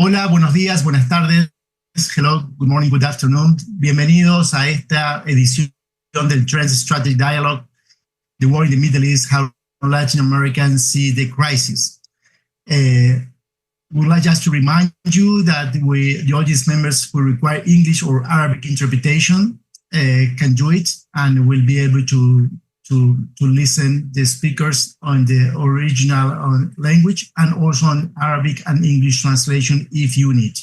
Hola, buenos días, buenas tardes. Hello, good morning, good afternoon. Bienvenidos a esta edición del Trends Strategy Dialogue, The War in the Middle East, How Latin Americans See the Crisis. Would like just to remind you that the audience members who require English or Arabic interpretation can do it, and will be able to listen the speakers on the original language, and also on Arabic and English translation if you need.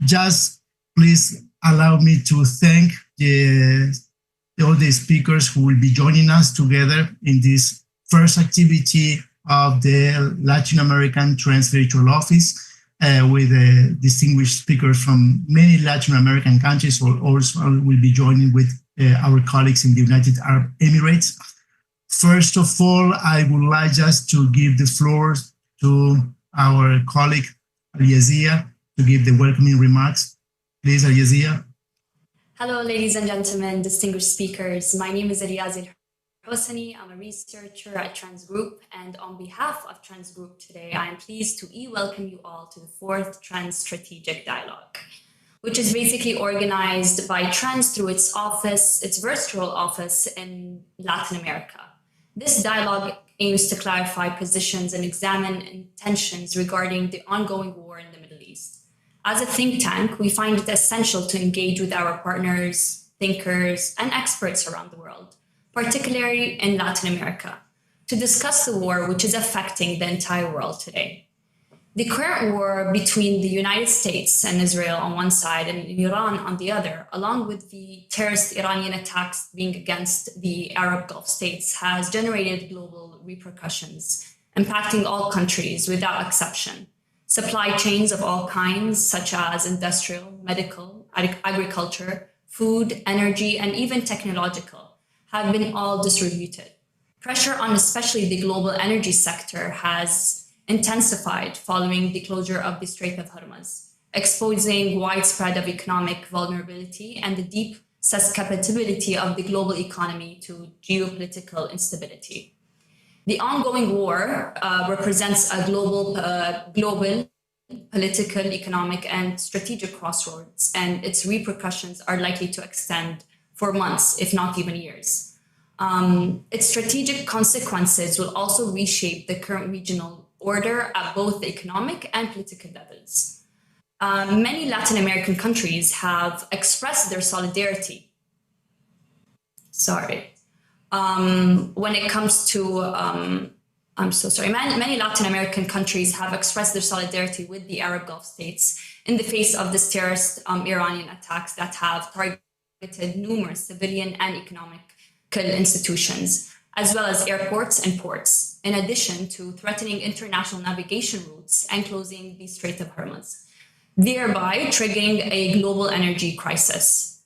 Just please allow me to thank all the speakers who will be joining us together in this first activity of the Latin American Trends Virtual Office, with distinguished speakers from many Latin American countries, who also will be joining with our colleagues in the United Arab Emirates. First of all, I would like just to give the floor to our colleague, Aliazia, to give the welcoming remarks. Please, Aliazia. Hello, ladies and gentlemen, distinguished speakers. My name is Aliazia Hosani. I'm a researcher at Trends Group, and on behalf of Trends Group today, I am pleased to welcome you all to the fourth Trends Strategic Dialogue, which is basically organized by Trends through its office, its virtual office in Latin America. This dialogue aims to clarify positions and examine intentions regarding the ongoing war in the Middle East. As a think tank, we find it essential to engage with our partners, thinkers, and experts around the world, particularly in Latin America, to discuss the war which is affecting the entire world today. The current war between the United States and Israel on one side and Iran on the other, along with the terrorist Iranian attacks being against the Arab Gulf states, has generated global repercussions, impacting all countries without exception. Supply chains of all kinds, such as industrial, medical, agriculture, food, energy, and even technological, have been all disrupted. Pressure on especially the global energy sector has intensified following the closure of the Strait of Hormuz, exposing widespread of economic vulnerability and the deep susceptibility of the global economy to geopolitical instability. The ongoing war represents a global political, economic, and strategic crossroads, and its repercussions are likely to extend for months, if not even years. Its strategic consequences will also reshape the current regional order at both the economic and political levels. Many Latin American countries have expressed their solidarity. When it comes to, I'm so sorry, many Latin American countries have expressed their solidarity with the Arab Gulf states in the face of this terrorist Iranian attacks that have targeted numerous civilian and economic institutions, as well as airports and ports, in addition to threatening international navigation routes and closing the Strait of Hormuz, thereby triggering a global energy crisis.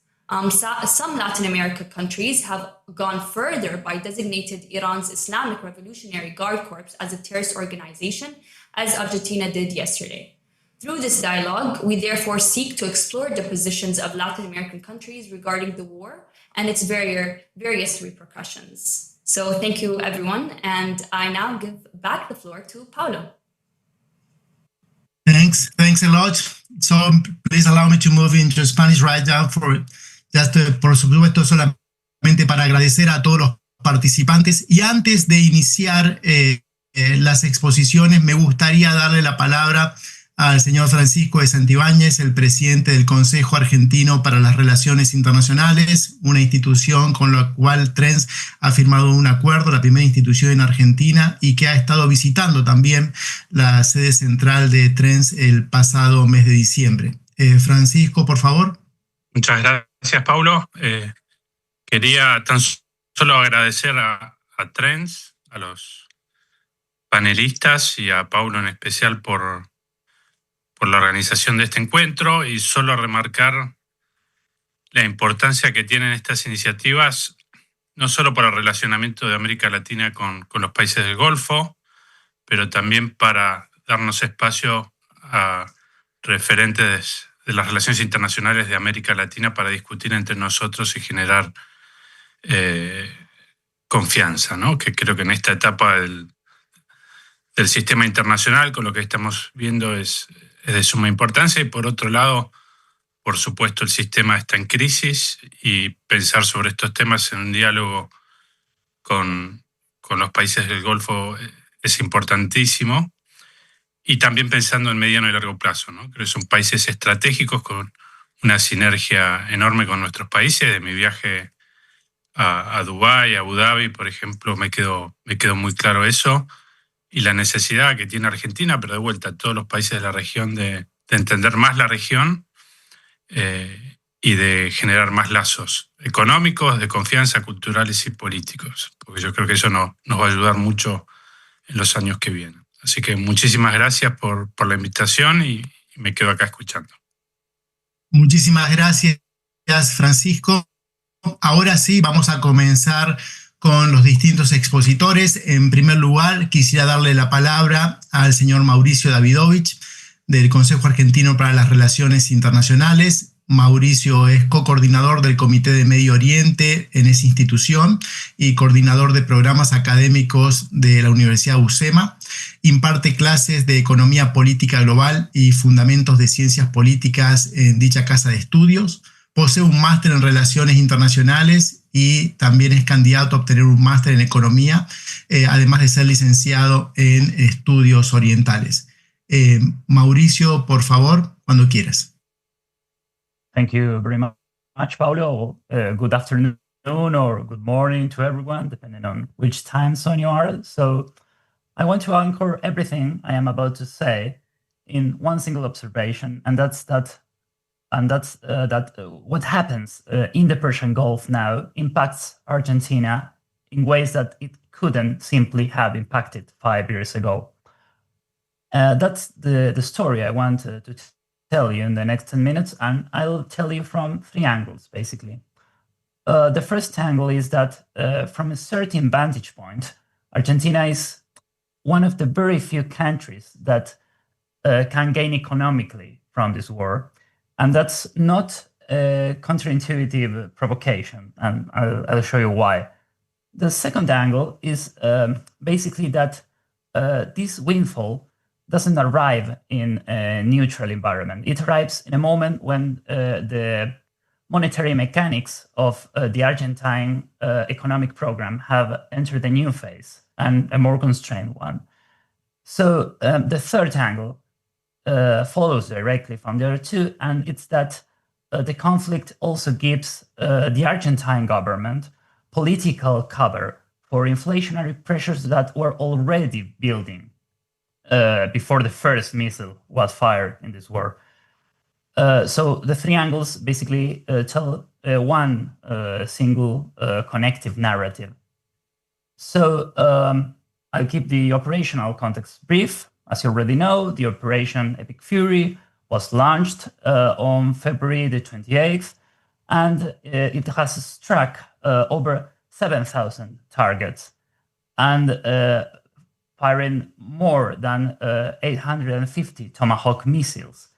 Some Latin American countries have gone further by designating Iran's Islamic Revolutionary Guard Corps as a terrorist organization, as Argentina did yesterday. Through this dialogue, we therefore seek to explore the positions of Latin American countries regarding the war and its various repercussions. So thank you, everyone, and I now give back the floor to Paulo. Thanks a lot. So please allow me to move into Spanish right now por supuesto, solamente para agradecer a todos los participantes. Y antes de iniciar las exposiciones, me gustaría darle la palabra al señor Francisco de Santibáñez, el presidente del Consejo Argentino para las Relaciones Internacionales, una institución con la cual Trends ha firmado un acuerdo, la primera institución en Argentina, y que ha estado visitando también la sede central de Trends el pasado mes de diciembre. Francisco, por favor. Muchas gracias, Paulo. Quería tan solo agradecer a Trends, a los panelistas y a Paulo en especial por la organización de este encuentro, y solo remarcar la importancia que tienen estas iniciativas, no solo para el relacionamiento de América Latina con los países del Golfo, pero también para darnos espacio a referentes de las relaciones internacionales de América Latina para discutir entre nosotros y generar confianza, ¿no? Que creo que en esta etapa del del sistema internacional, con lo que estamos viendo es de suma importancia. Y por otro lado, por supuesto, el sistema está en crisis y pensar sobre estos temas en un diálogo con los países del Golfo es importantísimo. Y también pensando en mediano y largo plazo, ¿no? Creo que son países estratégicos con una sinergia enorme con nuestros países. De mi viaje a Dubái, a Abu Dhabi, por ejemplo, me quedó muy claro eso. Y la necesidad que tiene Argentina, pero de vuelta todos los países de la región, de entender más la región y de generar más lazos económicos, de confianza, culturales y políticos. Porque yo creo que eso nos va a ayudar mucho en los años que vienen. Así que muchísimas gracias por la invitación y me quedo acá escuchando. Muchísimas gracias, Francisco. Ahora sí, vamos a comenzar con los distintos expositores. En primer lugar, quisiera darle la palabra al señor Mauricio Davidovich, del Consejo Argentino para las Relaciones Internacionales. Mauricio es co-coordinador del Comité de Medio Oriente en esa institución y coordinador de programas académicos de la Universidad UCEMA. Imparte clases de Economía Política Global y Fundamentos de Ciencias Políticas en dicha casa de estudios. Posee un máster en Relaciones Internacionales y también es candidato a obtener un máster en Economía, además de ser licenciado en Estudios Orientales. Mauricio, por favor, cuando quieras. Thank you very much, Paulo. Good afternoon or good morning to everyone, depending on which time zone you are. So I want to anchor everything I am about to say in one single observation, and that's that what happens in the Persian Gulf now impacts Argentina in ways that it couldn't simply have impacted 5 years ago. That's the story I want to tell you in the next 10 minutes, and I'll tell you from 3 angles, basically. The first angle is that from a certain vantage point, Argentina is one of the very few countries that can gain economically from this war. And that's not a counterintuitive provocation, and I'll show you why. The second angle is basically that this windfall doesn't arrive in a neutral environment. It arrives in a moment when the monetary mechanics of the Argentine economic program have entered a new phase and a more constrained one. So the third angle follows directly from the other two, and it's that the conflict also gives the Argentine government political cover for inflationary pressures that were already building before the first missile was fired in this war. So the 3 angles basically tell one single connective narrative. So I'll keep the operational context brief. As you already know, the Operation Epic Fury was launched on February the 28th, and it has struck over 7,000 targets and firing more than 850 Tomahawk missiles.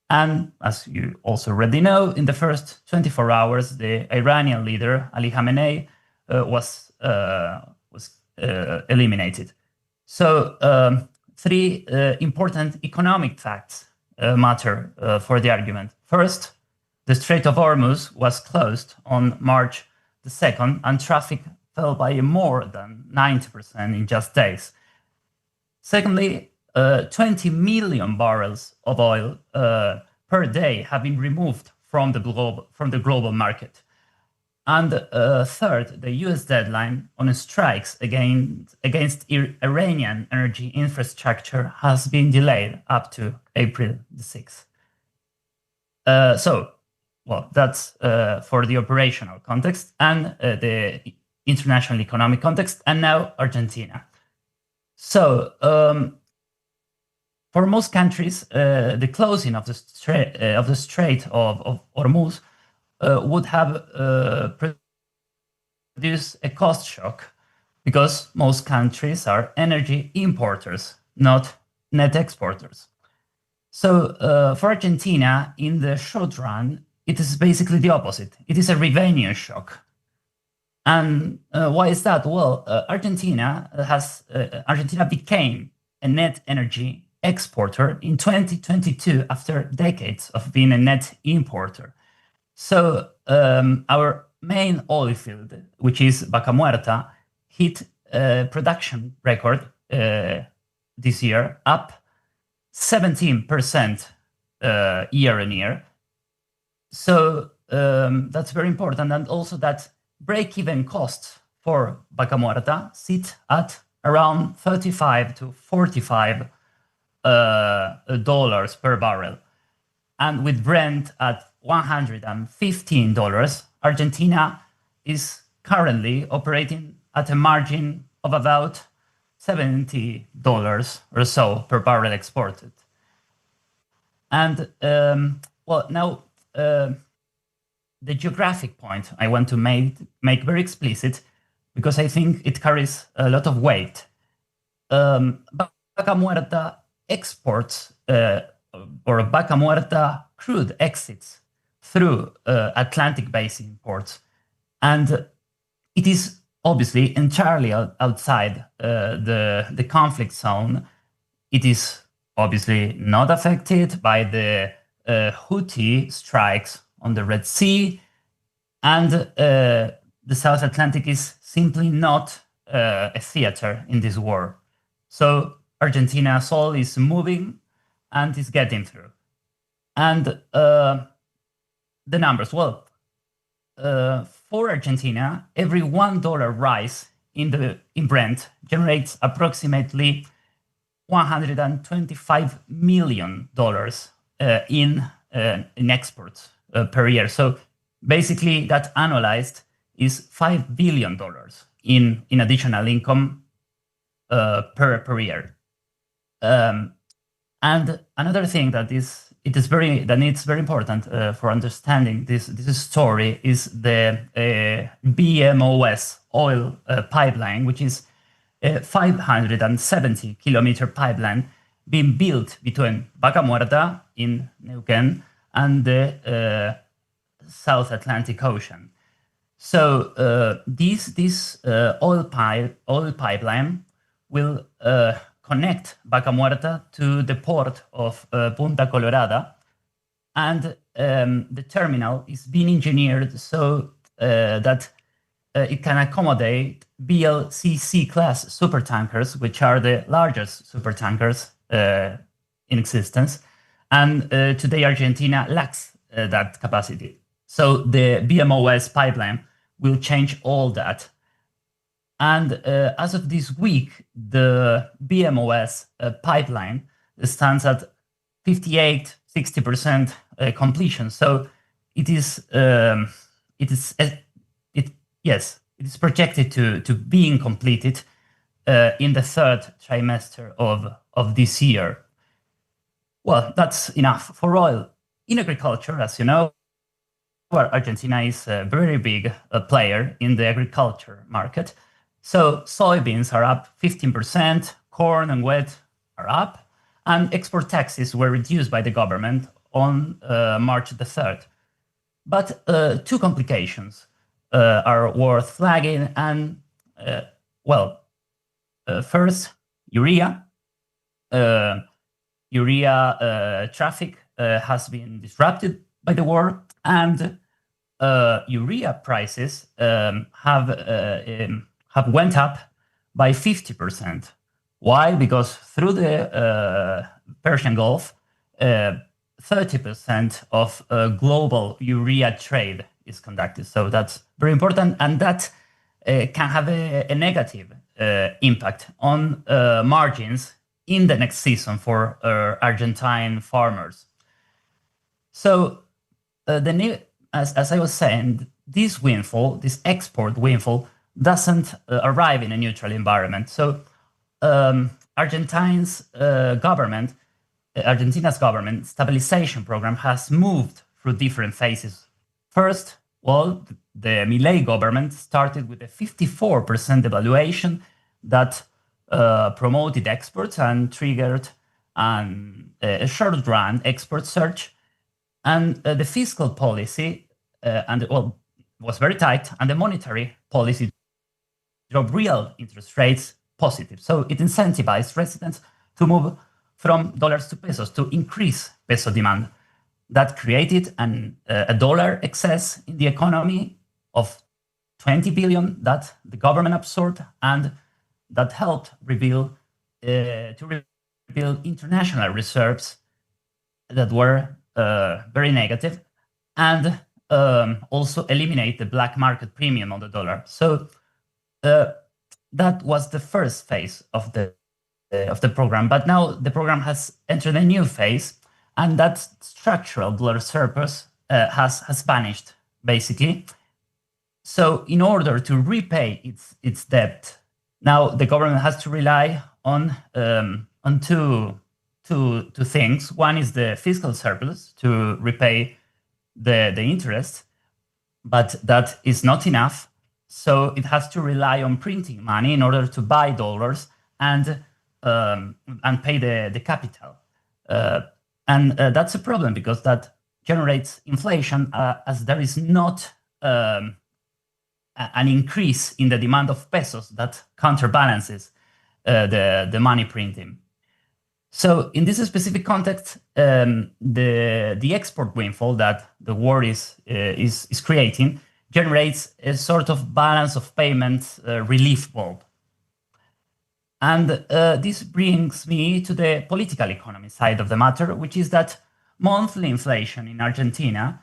And as you also already know, in the first 24 hours, the Iranian leader, Ali Khamenei, was eliminated. So 3 important economic facts matter for the argument. First, the Strait of Hormuz was closed on March the 2nd, and traffic fell by more than 90% in just days. Secondly, 20 million barrels of oil per day have been removed from the global market. And third, the US deadline on strikes against Iranian energy infrastructure has been delayed up to April the 6th. That's for the operational context and the international economic context, and now Argentina. So for most countries, the closing of the Strait of Hormuz would have produced a cost shock, because most countries are energy importers, not net exporters. So for Argentina, in the short run, it is basically the opposite. It is a revenue shock. And why is that? Well, Argentina became a net energy exporter in 2022 after decades of being a net importer. So our main oil field, which is Vaca Muerta, hit a production record this year, up 17% year on year. So that's very important. And also that break-even costs for Vaca Muerta sit at around $35 to $45 dollars per barrel. And with Brent at $115, Argentina is currently operating at a margin of about $70 or so per barrel exported. And now the geographic point I want to make very explicit, because I think it carries a lot of weight. Vaca Muerta exports or Vaca Muerta crude exits through Atlantic Basin ports, and it is obviously entirely outside the conflict zone. It is obviously not affected by the Houthi strikes on the Red Sea, and the South Atlantic is simply not a theater in this war. So Argentina's oil is moving and is getting through. And the numbers, well, for Argentina, every $1 rise in Brent generates approximately $125 million in exports per year. So basically, that annualized is $5 billion in additional income per year. And another thing that needs very important for understanding this story is the BMOS oil pipeline, which is a 570-kilometer pipeline being built between Vaca Muerta in Neuquén and the South Atlantic Ocean. So this oil pipeline will connect Vaca Muerta to the port of Punta Colorada, and the terminal is being engineered so that it can accommodate VLCC class supertankers, which are the largest supertankers in existence, and today Argentina lacks that capacity. So the BMOS pipeline will change all that. And as of this week, the BMOS pipeline stands at 58-60% completion. So it is projected to being completed in the third trimester of this year. Well, that's enough for oil. In agriculture, as you know, Argentina is a very big player in the agriculture market. So soybeans are up 15%, corn and wheat are up, and export taxes were reduced by the government on March the 3rd. But two complications are worth flagging, and first, urea. Urea traffic has been disrupted by the war, and urea prices have went up by 50%. Why? Because through the Persian Gulf, 30% of global urea trade is conducted. So that's very important, and that can have a negative impact on margins in the next season for Argentine farmers. So as I was saying, this export windfall, doesn't arrive in a neutral environment. So Argentina's government stabilization program has moved through different phases. First, the Milei government started with a 54% devaluation that promoted exports and triggered a short-run export surge. And the fiscal policy was very tight, and the monetary policy drove real interest rates positive. So it incentivized residents to move from dollars to pesos, to increase peso demand. That created a dollar excess in the economy of 20 billion that the government absorbed, and that helped rebuild international reserves that were very negative, and also eliminate the black market premium on the dollar. So that was the first phase of the program. But now the program has entered a new phase, and that structural dollar surplus has vanished, basically. So in order to repay its debt, now the government has to rely on two things. One is the fiscal surplus to repay the interest, but that is not enough. So it has to rely on printing money in order to buy dollars and pay the capital. And that's a problem, because that generates inflation, as there is not an increase in the demand of pesos that counterbalances the money printing. So in this specific context, the export windfall that the war is creating generates a sort of balance of payments relief bulb. And this brings me to the political economy side of the matter, which is that monthly inflation in Argentina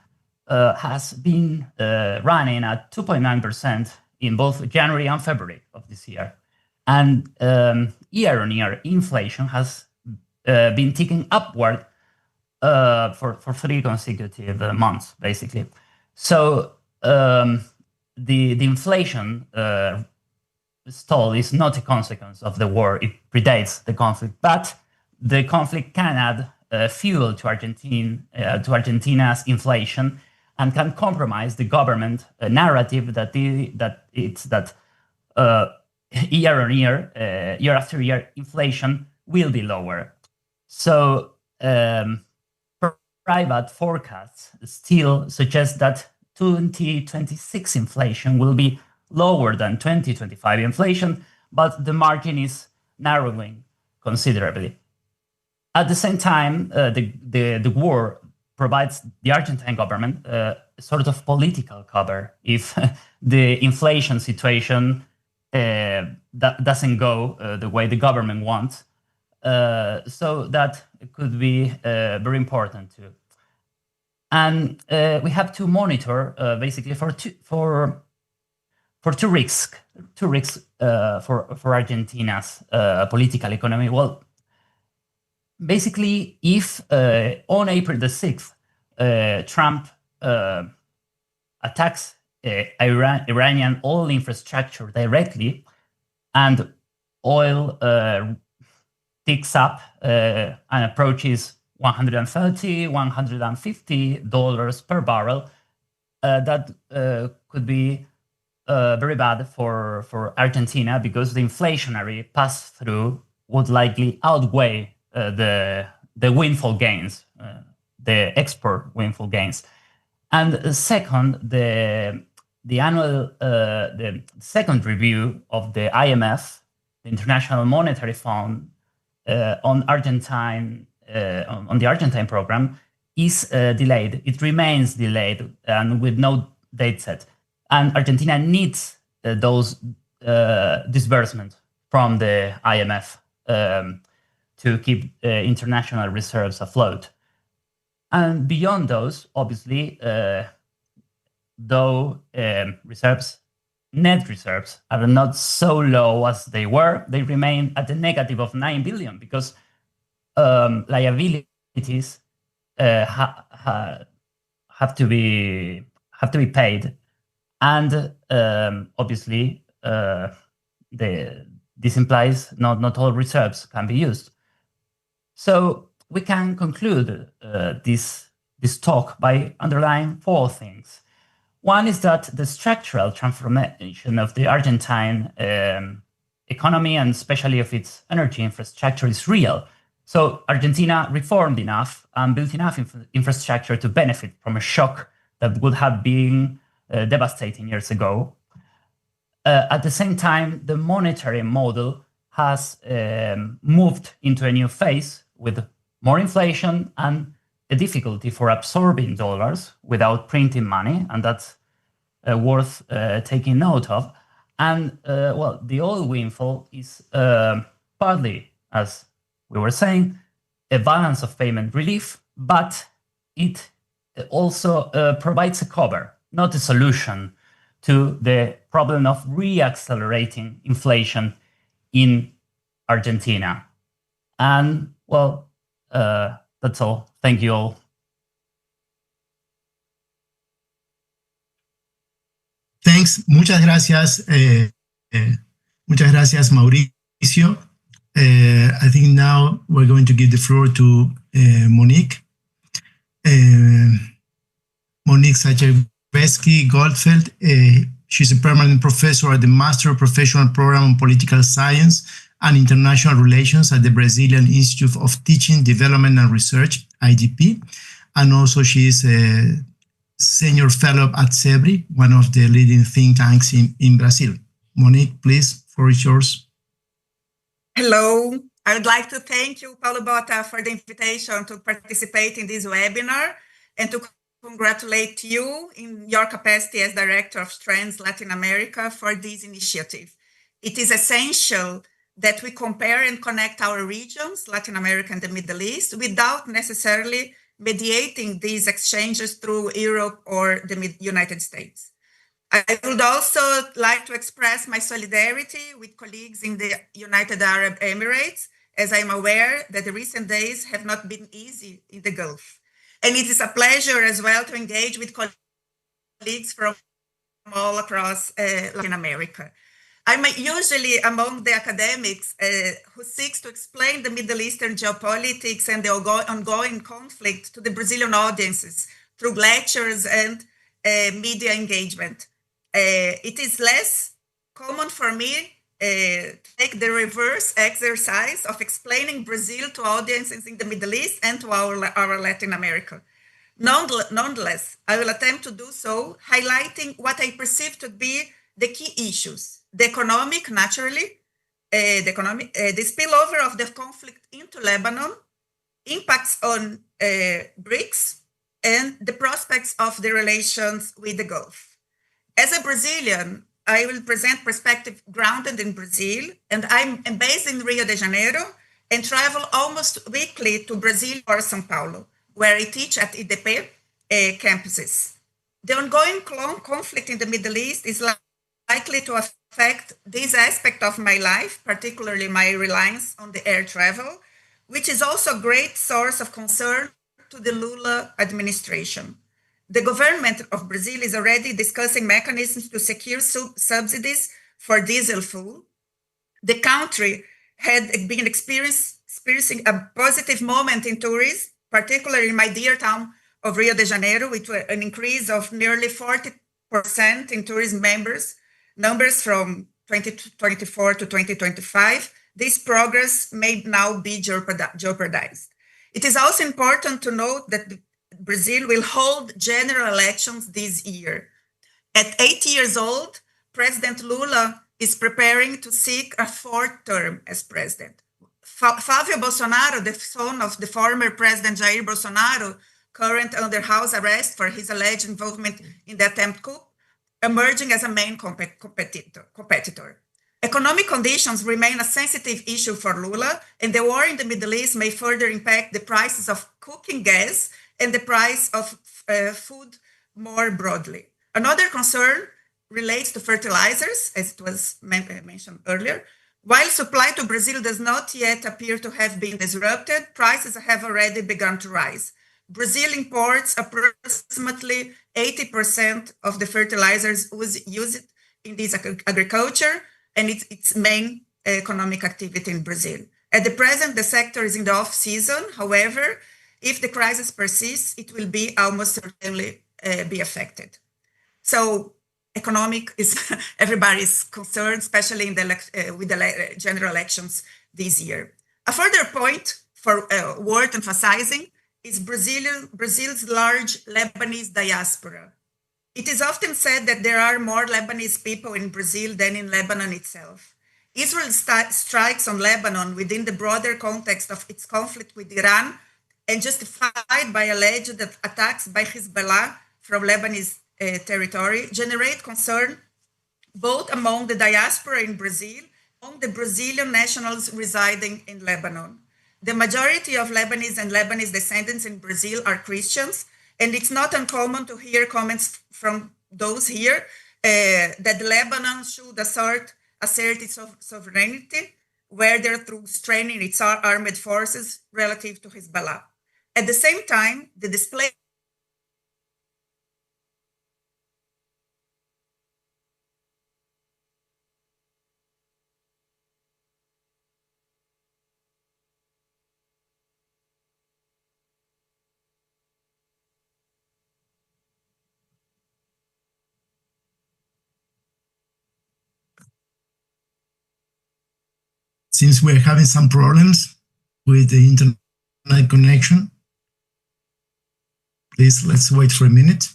has been running at 2.9% in both January and February of this year. And year-on-year inflation has been ticking upward for 3 consecutive months, basically. So the inflation stall is not a consequence of the war. It predates the conflict, but the conflict can add fuel to Argentina's inflation, and can compromise the government narrative that year on year, year after year, inflation will be lower. So private forecasts still suggest that 2026 inflation will be lower than 2025 inflation, but the margin is narrowing considerably. At the same time, the war provides the Argentine government a sort of political cover if the inflation situation doesn't go the way the government wants. So that could be very important too. And we have to monitor basically for two risks for Argentina's political economy. Well, basically, if on April the 6th, Trump attacks Iranian oil infrastructure directly, and oil ticks up and approaches $130, $150 per barrel, that could be very bad for Argentina, because the inflationary pass-through would likely outweigh the windfall gains, the export windfall gains. And second, the second review of the IMF, the International Monetary Fund, on the Argentine program is delayed. It remains delayed and with no date set. And Argentina needs those disbursements from the IMF to keep international reserves afloat. And beyond those, obviously, though net reserves are not so low as they were, they remain at a negative of 9 billion, because liabilities have to be paid, and obviously this implies not all reserves can be used. So we can conclude this talk by underlining 4 things. One is that the structural transformation of the Argentine economy, and especially of its energy infrastructure, is real. So Argentina reformed enough and built enough infrastructure to benefit from a shock that would have been devastating years ago. At the same time, the monetary model has moved into a new phase with more inflation and a difficulty for absorbing dollars without printing money, and that's worth taking note of. And well, the oil windfall is partly, as we were saying, a balance of payment relief, but it also provides a cover, not a solution, to the problem of re-accelerating inflation in Argentina. And well, that's all. Thank you all. Thanks. Muchas gracias. Muchas gracias, Mauricio. I think now we're going to give the floor to Monique. Monique Sacher-Goldfeld. She's a permanent professor at the Master Professional Program on Political Science and International Relations at the Brazilian Institute of Teaching, Development and Research, IDP. And also she is a senior fellow at CEBRI, one of the leading think tanks in Brazil. Monique, please, floor is yours. Hello. I would like to thank you, Paulo Botta, for the invitation to participate in this webinar and to congratulate you in your capacity as Director of Trends Latin America for this initiative. It is essential that we compare and connect our regions, Latin America and the Middle East, without necessarily mediating these exchanges through Europe or the United States. I would also like to express my solidarity with colleagues in the United Arab Emirates, as I'm aware that the recent days have not been easy in the Gulf. And it is a pleasure as well to engage with colleagues from all across Latin America. I'm usually among the academics who seeks to explain the Middle Eastern geopolitics and the ongoing conflict to the Brazilian audiences through lectures and media engagement. It is less common for me to take the reverse exercise of explaining Brazil to audiences in the Middle East and to our Latin America. Nonetheless, I will attempt to do so, highlighting what I perceive to be the key issues. The economic, naturally, the spillover of the conflict into Lebanon, impacts on BRICS, and the prospects of the relations with the Gulf. As a Brazilian, I will present perspective grounded in Brazil, and I'm based in Rio de Janeiro and travel almost weekly to Brazil or São Paulo, where I teach at IDP campuses. The ongoing conflict in the Middle East is likely to affect this aspect of my life, particularly my reliance on the air travel, which is also a great source of concern to the Lula administration. The government of Brazil is already discussing mechanisms to secure subsidies for diesel fuel. The country had been experiencing a positive moment in tourism, particularly in my dear town of Rio de Janeiro, with an increase of nearly 40% in tourism numbers from 2024 to 2025. This progress may now be jeopardized. It is also important to note that Brazil will hold general elections this year. At 80 years old, President Lula is preparing to seek a fourth term as president. Fábio Bolsonaro, the son of the former President Jair Bolsonaro, currently under house arrest for his alleged involvement in the attempted coup, emerging as a main competitor. Economic conditions remain a sensitive issue for Lula, and the war in the Middle East may further impact the prices of cooking gas and the price of food more broadly. Another concern relates to fertilizers, as it was mentioned earlier. While supply to Brazil does not yet appear to have been disrupted, prices have already begun to rise. Brazil imports approximately 80% of the fertilizers used in this agriculture, and it's its main economic activity in Brazil. At the present, the sector is in the off-season. However, if the crisis persists, it will be almost certainly be affected. So economic is everybody's concern, especially in with the general elections this year. A further point worth emphasizing is Brazil's large Lebanese diaspora. It is often said that there are more Lebanese people in Brazil than in Lebanon itself. Israel's strikes on Lebanon within the broader context of its conflict with Iran and justified by alleged attacks by Hezbollah from Lebanese territory generate concern both among the diaspora in Brazil and among the Brazilian nationals residing in Lebanon. The majority of Lebanese and Lebanese descendants in Brazil are Christians, and it's not uncommon to hear comments from those here that Lebanon should assert its sovereignty, whether through strengthening its armed forces relative to Hezbollah. At the same time, the display Seems we're having some problems with the internet connection. Please, let's wait for a minute.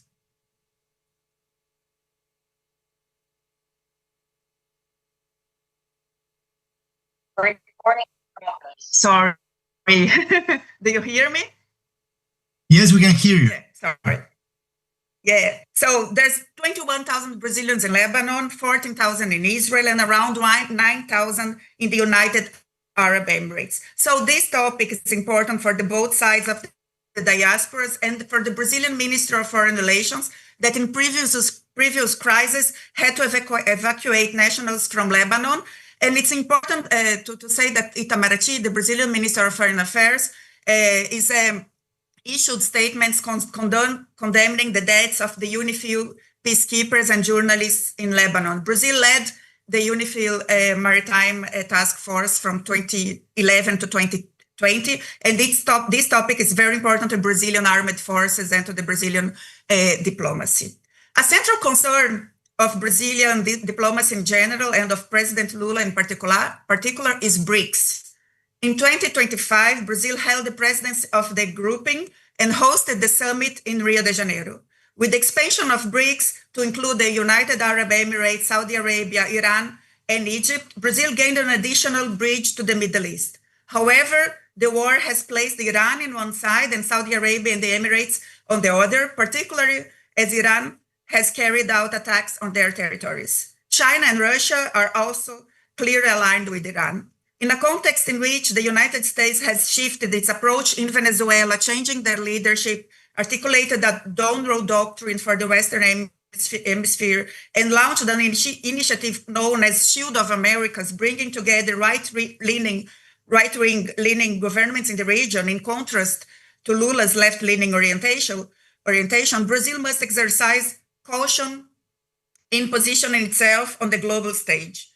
Sorry. Do you hear me? Yes, we can hear you. Yeah, sorry. Yeah, so there's 21,000 Brazilians in Lebanon, 14,000 in Israel, and around 9,000 in the United Arab Emirates. So this topic is important for both sides of the diasporas and for the Brazilian Minister of Foreign Relations that in previous crises had to evacuate nationals from Lebanon. And it's important to say that Itamaraty, the Brazilian Minister of Foreign Affairs, issued statements condemning the deaths of the UNIFIL peacekeepers and journalists in Lebanon. Brazil led the UNIFIL Maritime Task Force from 2011 to 2020, and this topic is very important to Brazilian armed forces and to the Brazilian diplomacy. A central concern of Brazilian diplomacy in general and of President Lula in particular is BRICS. In 2025, Brazil held the presidency of the grouping and hosted the summit in Rio de Janeiro. With the expansion of BRICS to include the United Arab Emirates, Saudi Arabia, Iran, and Egypt, Brazil gained an additional bridge to the Middle East. However, the war has placed Iran on one side and Saudi Arabia and the Emirates on the other, particularly as Iran has carried out attacks on their territories. China and Russia are also clearly aligned with Iran. In a context in which the United States has shifted its approach in Venezuela, changing their leadership, articulated a down road doctrine for the Western Hemisphere, and launched an initiative known as Shield of Americas, bringing together right-wing leaning governments in the region, in contrast to Lula's left-leaning orientation, Brazil must exercise caution in positioning itself on the global stage.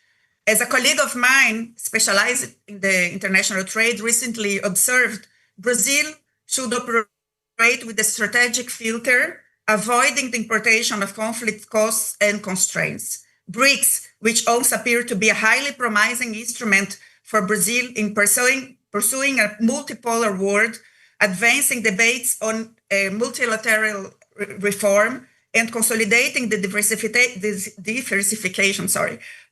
As a colleague of mine specialized in the international trade recently observed, Brazil should operate with a strategic filter, avoiding the importation of conflict costs and constraints. BRICS, which also appear to be a highly promising instrument for Brazil in pursuing a multipolar world, advancing debates on multilateral reform, and consolidating the diversification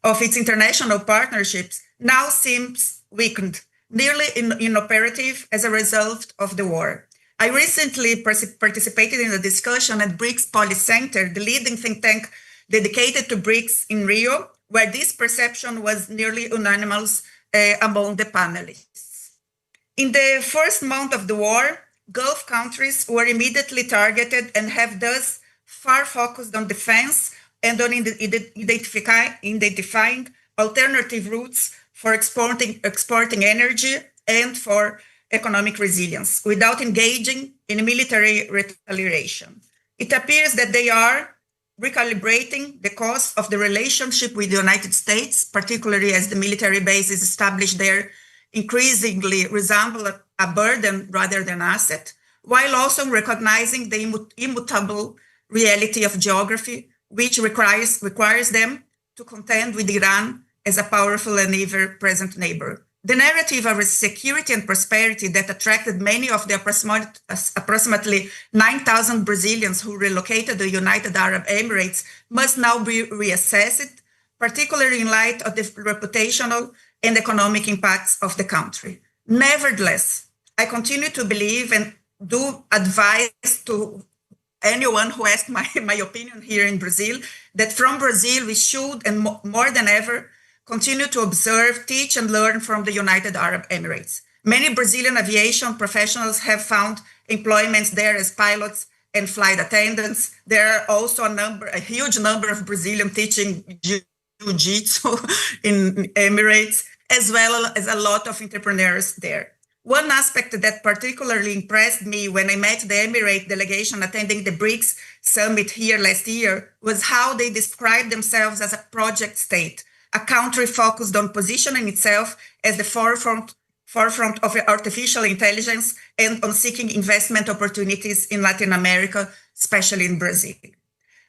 of its international partnerships, now seems weakened, nearly inoperative as a result of the war. I recently participated in a discussion at BRICS Policy Center, the leading think tank dedicated to BRICS in Rio, where this perception was nearly unanimous among the panelists. In the first month of the war, Gulf countries were immediately targeted and have thus far focused on defense and on identifying alternative routes for exporting energy and for economic resilience without engaging in military retaliation. It appears that they are recalibrating the cost of the relationship with the United States, particularly as the military bases established there increasingly resemble a burden rather than asset, while also recognizing the immutable reality of geography, which requires them to contend with Iran as a powerful and ever-present neighbor. The narrative of security and prosperity that attracted many of the approximately 9,000 Brazilians who relocated to the United Arab Emirates must now be reassessed particularly in light of the reputational and economic impacts of the country. Nevertheless, I continue to believe and do advise to anyone who asked my opinion here in Brazil, that from Brazil we should, and more than ever, continue to observe, teach, and learn from the United Arab Emirates. Many Brazilian aviation professionals have found employments there as pilots and flight attendants. There are also a huge number of Brazilians teaching jiu-jitsu in Emirates, as well as a lot of entrepreneurs there. One aspect that particularly impressed me when I met the Emirate delegation attending the BRICS summit here last year was how they described themselves as a project state, a country focused on positioning itself as the forefront of artificial intelligence and on seeking investment opportunities in Latin America, especially in Brazil.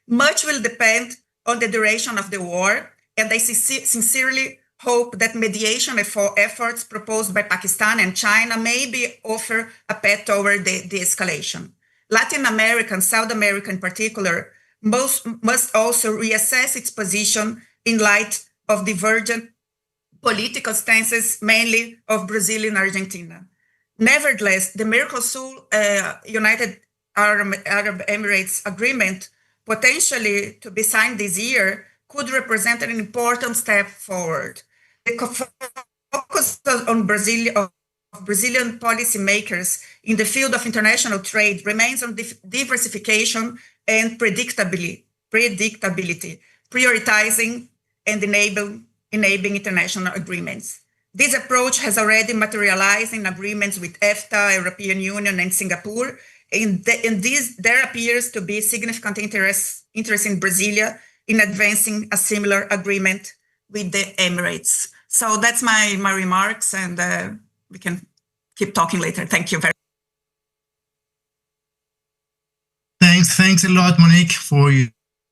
Much will depend on the duration of the war, and I sincerely hope that mediation efforts proposed by Pakistan and China maybe offer a path toward the de-escalation. Latin America and South America in particular must also reassess its position in light of divergent political stances, mainly of Brazil and Argentina. Nevertheless, the Mercosur United Arab Emirates agreement, potentially to be signed this year, could represent an important step forward. The focus on Brazilian policymakers in the field of international trade remains on diversification and predictability, prioritizing and enabling international agreements. This approach has already materialized in agreements with EFTA, European Union, and Singapore, and there appears to be significant interest in Brasilia in advancing a similar agreement with the Emirates. So that's my remarks, and we can keep talking later. Thank you very much. Thanks a lot, Monique, for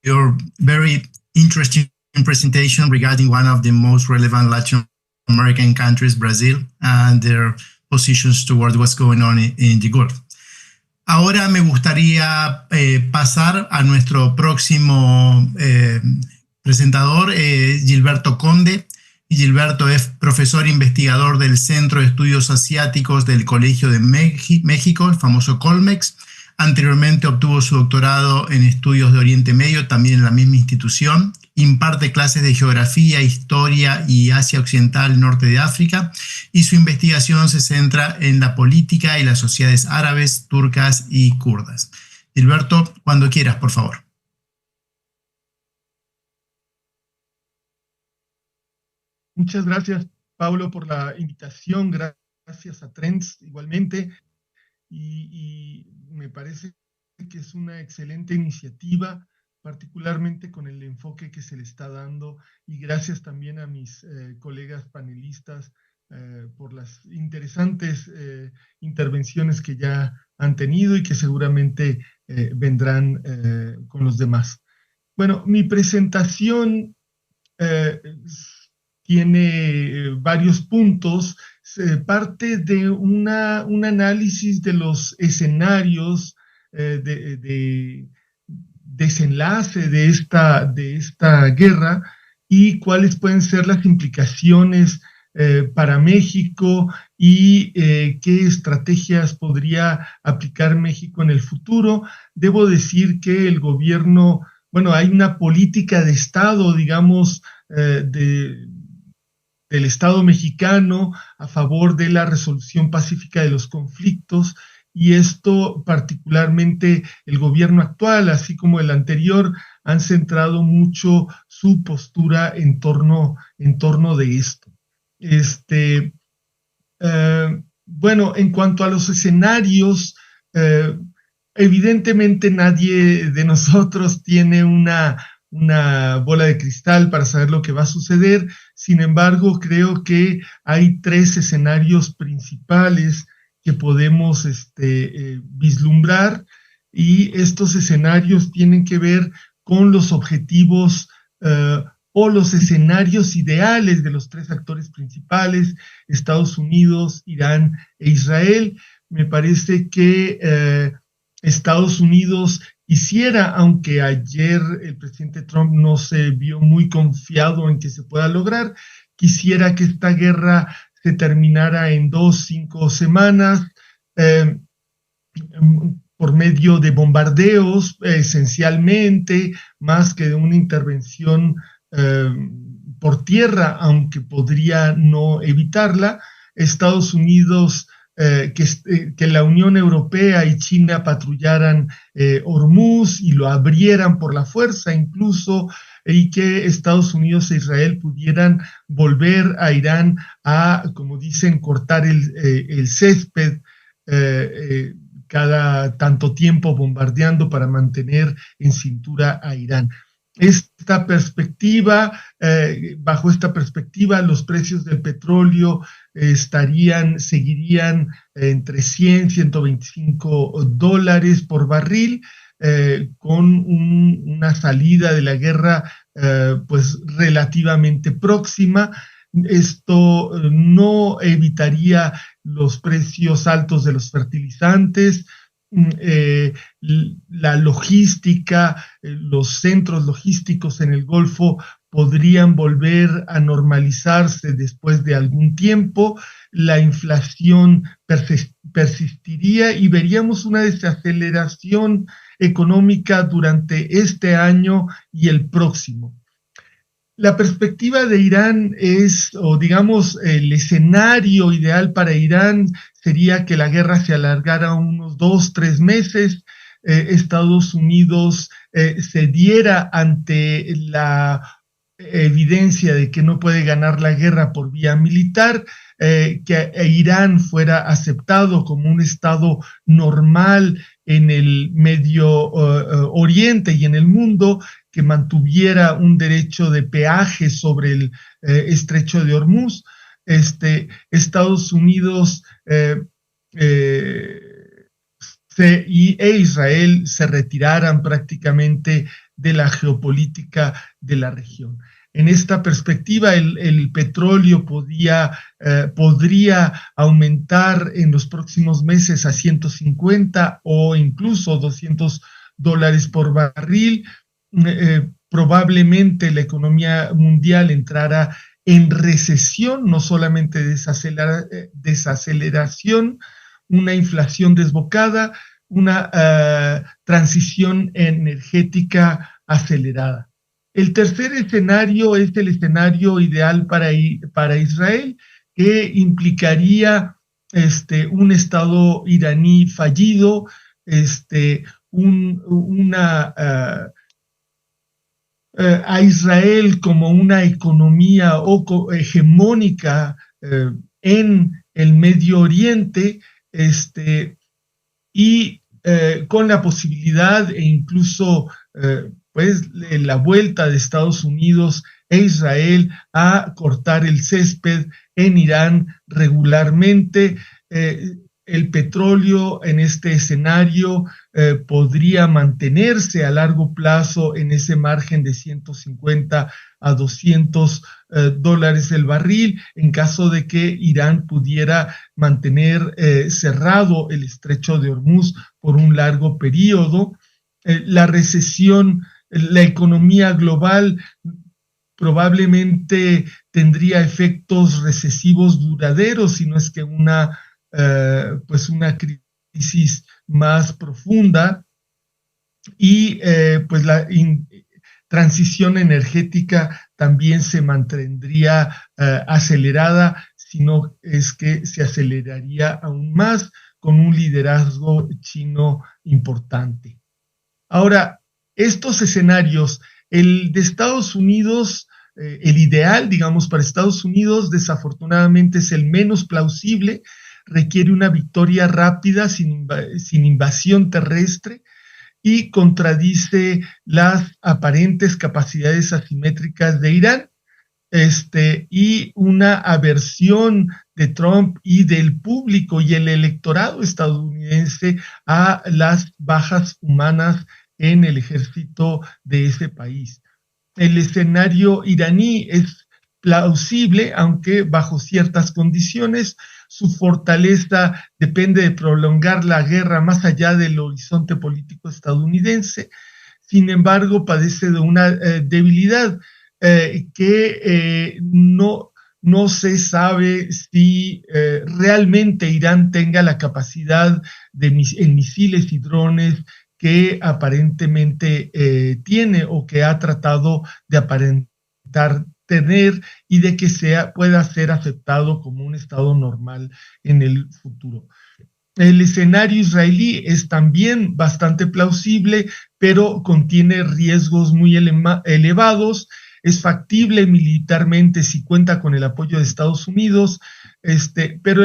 your very interesting presentation regarding one of the most relevant Latin American countries, Brazil, and their positions toward what's going on in the Gulf. Ahora me gustaría pasar a nuestro próximo presentador, Gilberto Conde. Gilberto es profesor investigador del Centro de Estudios Asiáticos del Colegio de México, el famoso Colmex. Anteriormente obtuvo su doctorado en estudios de Oriente Medio, también en la misma institución. Imparte clases de geografía, historia y Asia Occidental, norte de África, y su investigación se centra en la política y las sociedades árabes, turcas y kurdas. Gilberto, cuando quieras, por favor. Muchas gracias, Paulo, por la invitación. Gracias a Trends igualmente. Y me parece que es una excelente iniciativa, particularmente con el enfoque que se le está dando, y gracias también a mis colegas panelistas por las interesantes intervenciones que ya han tenido y que seguramente vendrán con los demás. Bueno, mi presentación tiene varios puntos. Parte de un análisis de los escenarios de desenlace de esta guerra y cuáles pueden ser las implicaciones para México y qué estrategias podría aplicar México en el futuro. Debo decir que el gobierno, bueno, hay una política de Estado, digamos, del Estado mexicano a favor de la resolución pacífica de los conflictos, y esto particularmente el gobierno actual, así como el anterior, han centrado mucho su postura en torno de esto. Bueno, en cuanto a los escenarios, evidentemente nadie de nosotros tiene una bola de cristal para saber lo que va a suceder. Sin embargo, creo que hay tres escenarios principales que podemos vislumbrar, y estos escenarios tienen que ver con los objetivos o los escenarios ideales de los tres actores principales, Estados Unidos, Irán e Israel. Me parece que Estados Unidos quisiera, aunque ayer el presidente Trump no se vio muy confiado en que se pueda lograr, quisiera que esta guerra se terminara en 2, 5 semanas, por medio de bombardeos, esencialmente, más que de una intervención por tierra, aunque podría no evitarla. Estados Unidos, que la Unión Europea y China patrullaran Hormuz y lo abrieran por la fuerza incluso, y que Estados Unidos e Israel pudieran volver a Irán a, como dicen, cortar el césped cada tanto tiempo bombardeando para mantener en cintura a Irán. Esta perspectiva, bajo esta perspectiva, los precios del petróleo seguirían entre 100 125 dólares por barril, con una salida de la guerra pues relativamente próxima. Esto no evitaría los precios altos de los fertilizantes, la logística, los centros logísticos en el Golfo podrían volver a normalizarse después de algún tiempo, la inflación persistiría y veríamos una desaceleración económica durante este año y el próximo. La perspectiva de Irán es, o digamos, el escenario ideal para Irán sería que la guerra se alargara unos 2, 3 meses, Estados Unidos cediera ante la evidencia de que no puede ganar la guerra por vía militar, que Irán fuera aceptado como un estado normal en el Medio Oriente y en el mundo, que mantuviera un derecho de peaje sobre el estrecho de Hormuz. Estados Unidos e Israel se retiraran prácticamente de la geopolítica de la región. En esta perspectiva, el petróleo podría aumentar en los próximos meses a 150 o incluso 200 dólares por barril. Probablemente la economía mundial entrara en recesión, no solamente desaceleración, una inflación desbocada, una transición energética acelerada. El tercer escenario es el escenario ideal para Israel, que implicaría un Estado iraní fallido, a Israel como una economía hegemónica en el Medio Oriente, y con la posibilidad e incluso pues la vuelta de Estados Unidos e Israel a cortar el césped en Irán regularmente. El petróleo en este escenario podría mantenerse a largo plazo en ese margen de 150 a 200 dólares el barril, en caso de que Irán pudiera mantener cerrado el estrecho de Hormuz por un largo periodo. La recesión, la economía global probablemente tendría efectos recesivos duraderos, si no es que una crisis más profunda, y pues la transición energética también se mantendría acelerada, sino es que se aceleraría aún más con un liderazgo chino importante. Ahora, estos escenarios, el de Estados Unidos, el ideal, digamos, para Estados Unidos, desafortunadamente es el menos plausible, requiere una victoria rápida sin invasión terrestre y contradice las aparentes capacidades asimétricas de Irán, y una aversión de Trump y del público y el electorado estadounidense a las bajas humanas en el ejército de ese país. El escenario iraní es plausible, aunque bajo ciertas condiciones. Su fortaleza depende de prolongar la guerra más allá del horizonte político estadounidense. Sin embargo, padece de una debilidad que no se sabe si realmente Irán tenga la capacidad en misiles y drones que aparentemente tiene o que ha tratado de aparentar tener, y de que pueda ser aceptado como un estado normal en el futuro. El escenario israelí es también bastante plausible, pero contiene riesgos muy elevados. Es factible militarmente si cuenta con el apoyo de Estados Unidos, pero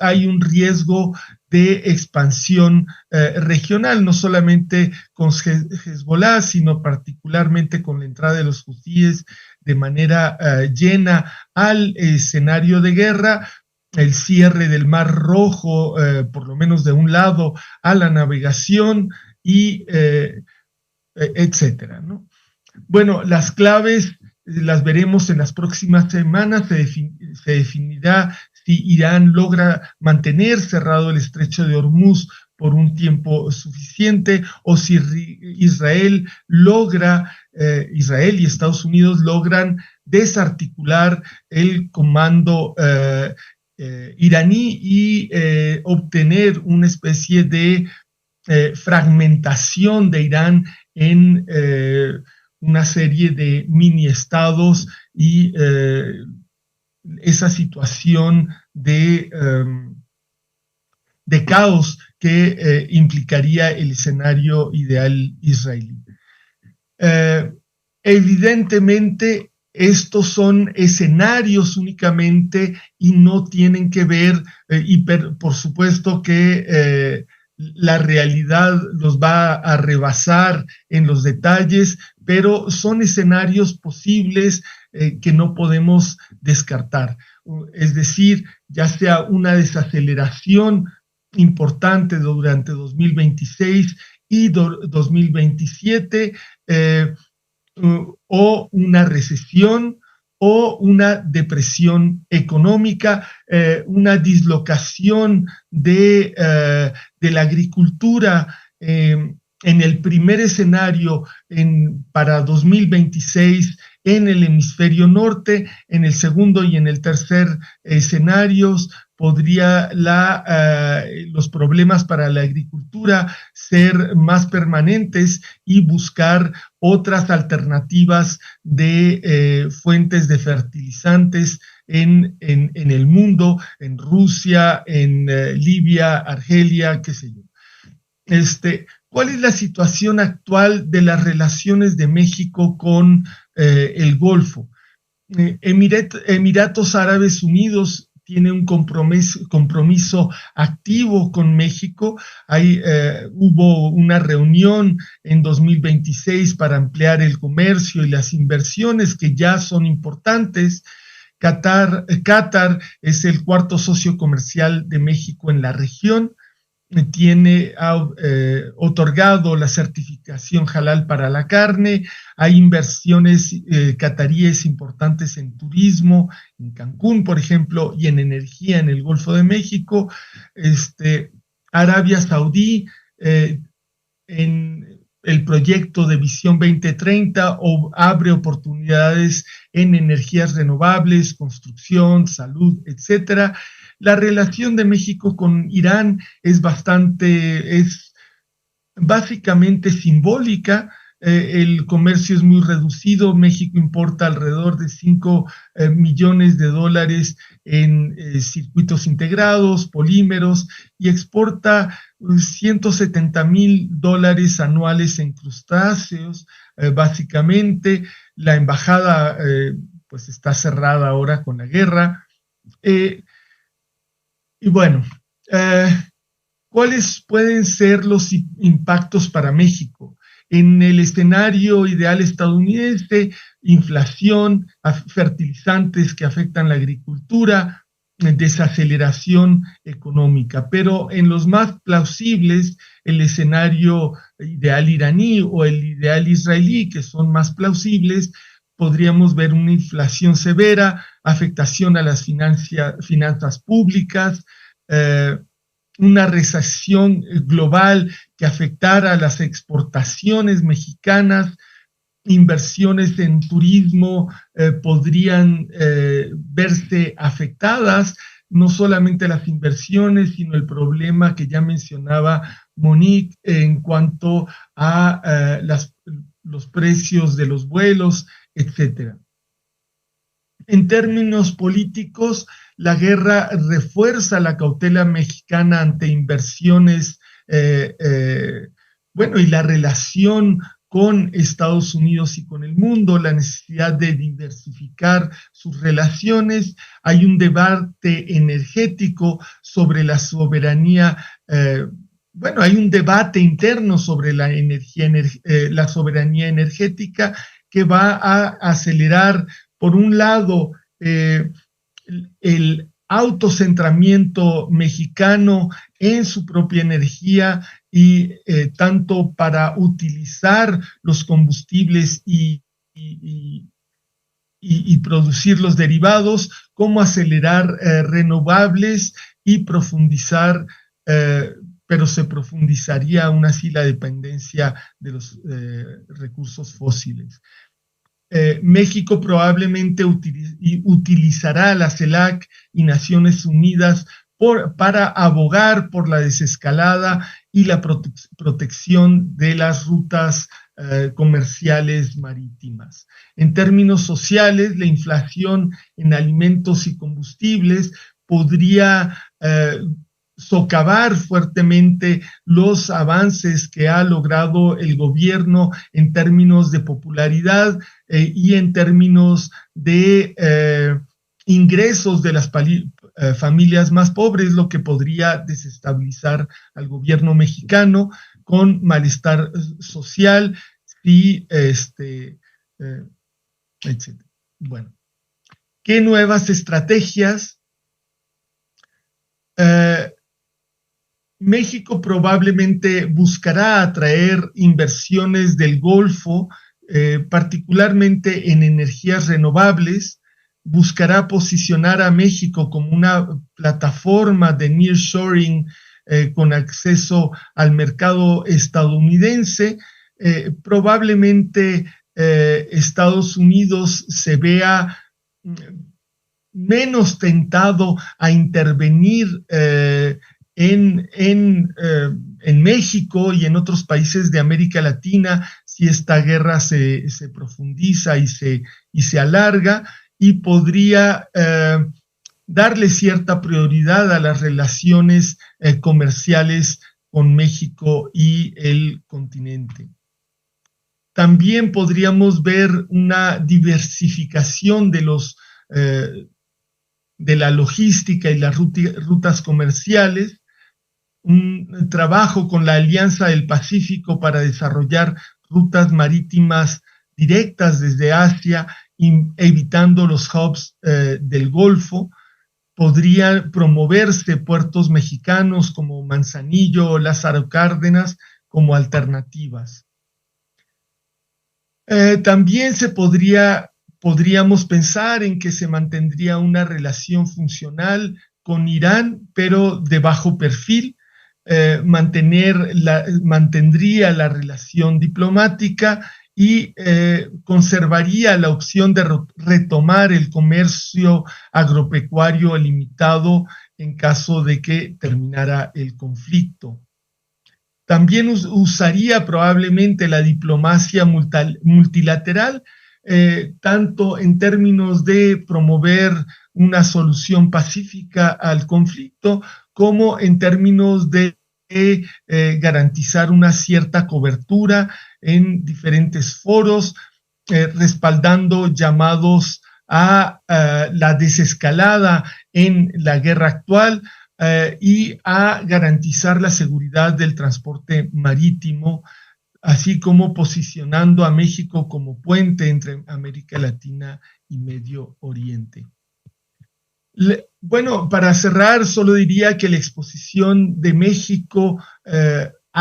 hay un riesgo de expansión regional, no solamente con Hezbollah, sino particularmente con la entrada de los hutíes de manera llena al escenario de guerra, el cierre del Mar Rojo, por lo menos de un lado, a la navegación y etcétera, ¿no? Bueno, las claves las veremos en las próximas semanas. Se definirá si Irán logra mantener cerrado el estrecho de Hormuz por un tiempo suficiente, o si Israel y Estados Unidos logran desarticular el comando iraní y obtener una especie de fragmentación de Irán en una serie de mini estados, y esa situación de caos que implicaría el escenario ideal israelí. Evidentemente, estos son escenarios únicamente y no tienen que ver, por supuesto que la realidad los va a rebasar en los detalles, pero son escenarios posibles que no podemos descartar. Es decir, ya sea una desaceleración importante durante 2026 y 2027, o una recesión o una depresión económica, una dislocación de la agricultura en el primer escenario para 2026 en el hemisferio norte. En el segundo y en el tercer escenarios podría los problemas para la agricultura ser más permanentes y buscar otras alternativas de fuentes de fertilizantes en el mundo, en Rusia, en Libia, Argelia, qué sé yo. ¿Cuál es la situación actual de las relaciones de México con el Golfo? Emiratos Árabes Unidos tiene un compromiso activo con México. Hubo una reunión en 2026 para ampliar el comercio y las inversiones, que ya son importantes. Qatar es el cuarto socio comercial de México en la región. Ha otorgado la certificación halal para la carne. Hay inversiones cataríes importantes en turismo, en Cancún, por ejemplo, y en energía en el Golfo de México. Arabia Saudí, en el proyecto de Visión 2030, abre oportunidades en energías renovables, construcción, salud, etcétera. La relación de México con Irán es básicamente simbólica. El comercio es muy reducido. México importa alrededor de $5 millones en circuitos integrados, polímeros, y exporta $170,000 anuales en crustáceos. Básicamente, la embajada pues está cerrada ahora con la guerra. Y bueno, ¿cuáles pueden ser los impactos para México? En el escenario ideal estadounidense, inflación, fertilizantes que afectan la agricultura, desaceleración económica. Pero en los más plausibles, el escenario ideal iraní o el ideal israelí, que son más plausibles, podríamos ver una inflación severa, afectación a las finanzas públicas, una recesión global que afectara a las exportaciones mexicanas, inversiones en turismo podrían verse afectadas, no solamente las inversiones, sino el problema que ya mencionaba Monique en cuanto a los precios de los vuelos, etc. En términos políticos, la guerra refuerza la cautela mexicana ante inversiones, y la relación con Estados Unidos y con el mundo, la necesidad de diversificar sus relaciones. Hay un debate energético sobre la soberanía, hay un debate interno sobre la soberanía energética que va a acelerar, por un lado, el autocentramiento mexicano en su propia energía y tanto para utilizar los combustibles y producir los derivados, como acelerar renovables y profundizar, pero se profundizaría aún así la dependencia de los recursos fósiles. México probablemente utilizará la CELAC y Naciones Unidas para abogar por la desescalada y la protección de las rutas comerciales marítimas. En términos sociales, la inflación en alimentos y combustibles podría socavar fuertemente los avances que ha logrado el gobierno en términos de popularidad y en términos de ingresos de las familias más pobres, lo que podría desestabilizar al gobierno mexicano con malestar social y etc. Bueno, ¿qué nuevas estrategias? México probablemente buscará atraer inversiones del Golfo, particularmente en energías renovables, buscará posicionar a México como una plataforma de nearshoring con acceso al mercado estadounidense. Probablemente Estados Unidos se vea menos tentado a intervenir en México y en otros países de América Latina si esta guerra se profundiza y se alarga, y podría darle cierta prioridad a las relaciones comerciales con México y el continente. También podríamos ver una diversificación de la logística y las rutas comerciales, un trabajo con la Alianza del Pacífico para desarrollar rutas marítimas directas desde Asia, evitando los hubs del Golfo. Podrían promoverse puertos mexicanos como Manzanillo o Lázaro Cárdenas como alternativas. También podríamos pensar en que se mantendría una relación funcional con Irán, pero de bajo perfil. Mantendría la relación diplomática y conservaría la opción de retomar el comercio agropecuario limitado en caso de que terminara el conflicto. También usaría probablemente la diplomacia multilateral, tanto en términos de promover una solución pacífica al conflicto, como en términos de garantizar una cierta cobertura en diferentes foros, respaldando llamados a la desescalada en la guerra actual y a garantizar la seguridad del transporte marítimo, así como posicionando a México como puente entre América Latina y Medio Oriente. Bueno, para cerrar, solo diría que la exposición de México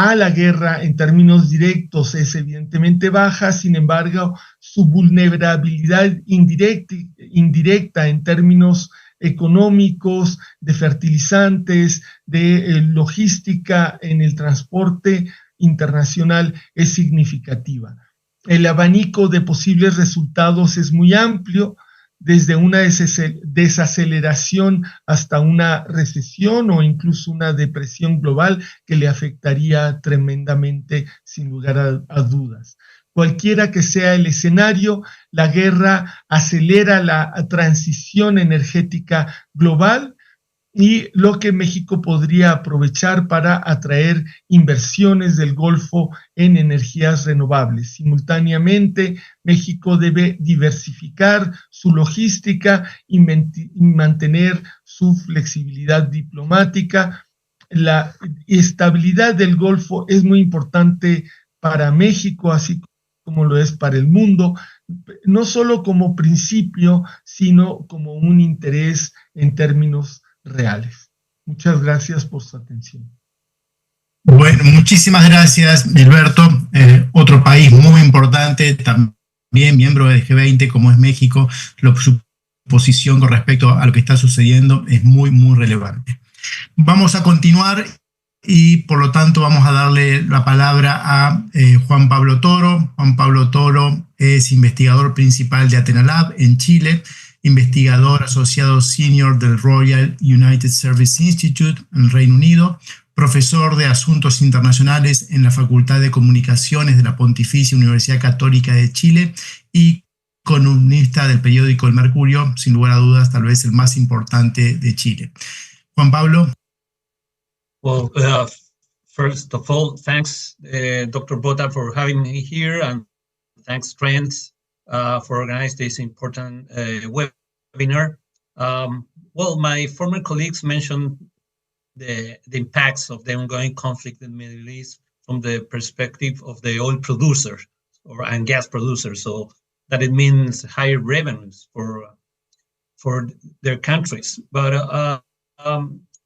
a la guerra en términos directos es evidentemente baja, sin embargo, su vulnerabilidad indirecta en términos económicos, de fertilizantes, de logística en el transporte internacional es significativa. El abanico de posibles resultados es muy amplio, desde una desaceleración hasta una recesión o incluso una depresión global que le afectaría tremendamente, sin lugar a dudas. Cualquiera que sea el escenario, la guerra acelera la transición energética global y lo que México podría aprovechar para atraer inversiones del Golfo en energías renovables. Simultáneamente, México debe diversificar su logística y mantener su flexibilidad diplomática. La estabilidad del Golfo es muy importante para México, así como lo es para el mundo, no solo como principio, sino como un interés en términos reales. Muchas gracias por su atención. Bueno, muchísimas gracias, Gilberto. Otro país muy importante, también miembro de G20 como es México, su posición con respecto a lo que está sucediendo es muy, muy relevante. Vamos a continuar y por lo tanto vamos a darle la palabra a Juan Pablo Toro. Juan Pablo Toro es investigador principal de Athena Lab en Chile, investigador asociado senior del Royal United Service Institute en el Reino Unido, profesor de Asuntos Internacionales en la Facultad de Comunicaciones de la Pontificia Universidad Católica de Chile y columnista del periódico El Mercurio, sin lugar a dudas, tal vez el más importante de Chile. Juan Pablo. Well, first of all, thanks, Dr. Bota, for having me here, and thanks, Trends, for organizing this important webinar. Well, my former colleagues mentioned the impacts of the ongoing conflict in the Middle East from the perspective of the oil producers and gas producers, so that it means higher revenues for their countries. But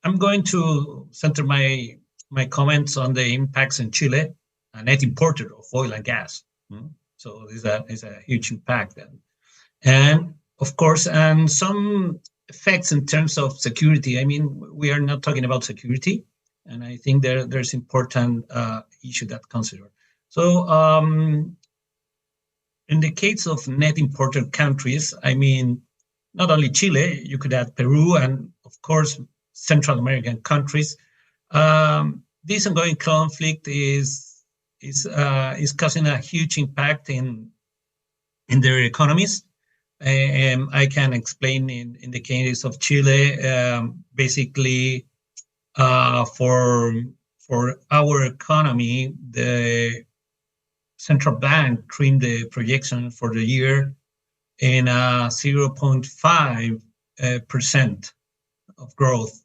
I'm going to center my comments on the impacts in Chile, a net importer of oil and gas. So it's a huge impact, and of course, and some effects in terms of security. I mean, we are not talking about security, and I think there's important issue that consider. So in the case of net importer countries, I mean, not only Chile, you could add Peru and of course Central American countries. This ongoing conflict is causing a huge impact in their economies. I can explain in the case of Chile, basically for our economy, the central bank trimmed the projection for the year in 0.5% of growth.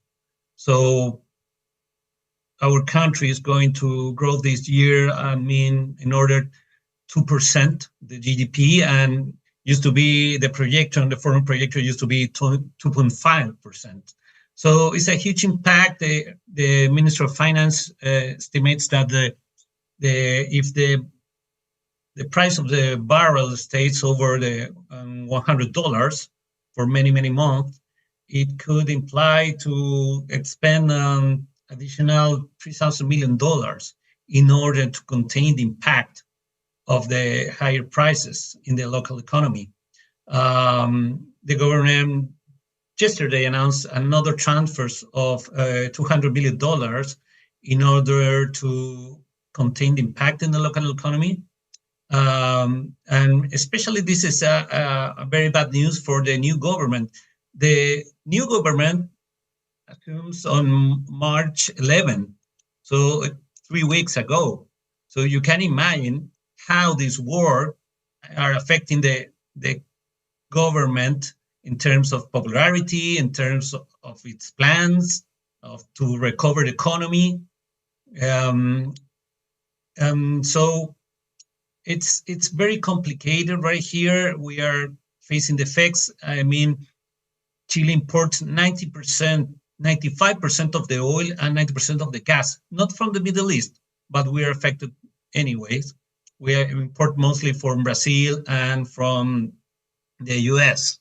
So our country is going to grow this year, I mean, in order 2% the GDP, and used to be the projection, the foreign projection used to be 2.5%. So it's a huge impact. The Minister of Finance estimates that if the price of the barrel stays over the $100 for many months, it could imply to expend an additional $3,000 million in order to contain the impact of the higher prices in the local economy. The government yesterday announced another transfers of $200 million in order to contain the impact in the local economy. And especially this is a very bad news for the new government. The new government assumes on March 11, so 3 weeks ago. So you can imagine how this war are affecting the government in terms of popularity, in terms of its plans to recover the economy. So it's very complicated right here. We are facing the effects. I mean, Chile imports 95% of the oil and 90% of the gas, not from the Middle East, but we are affected anyways. We import mostly from Brazil and from the US.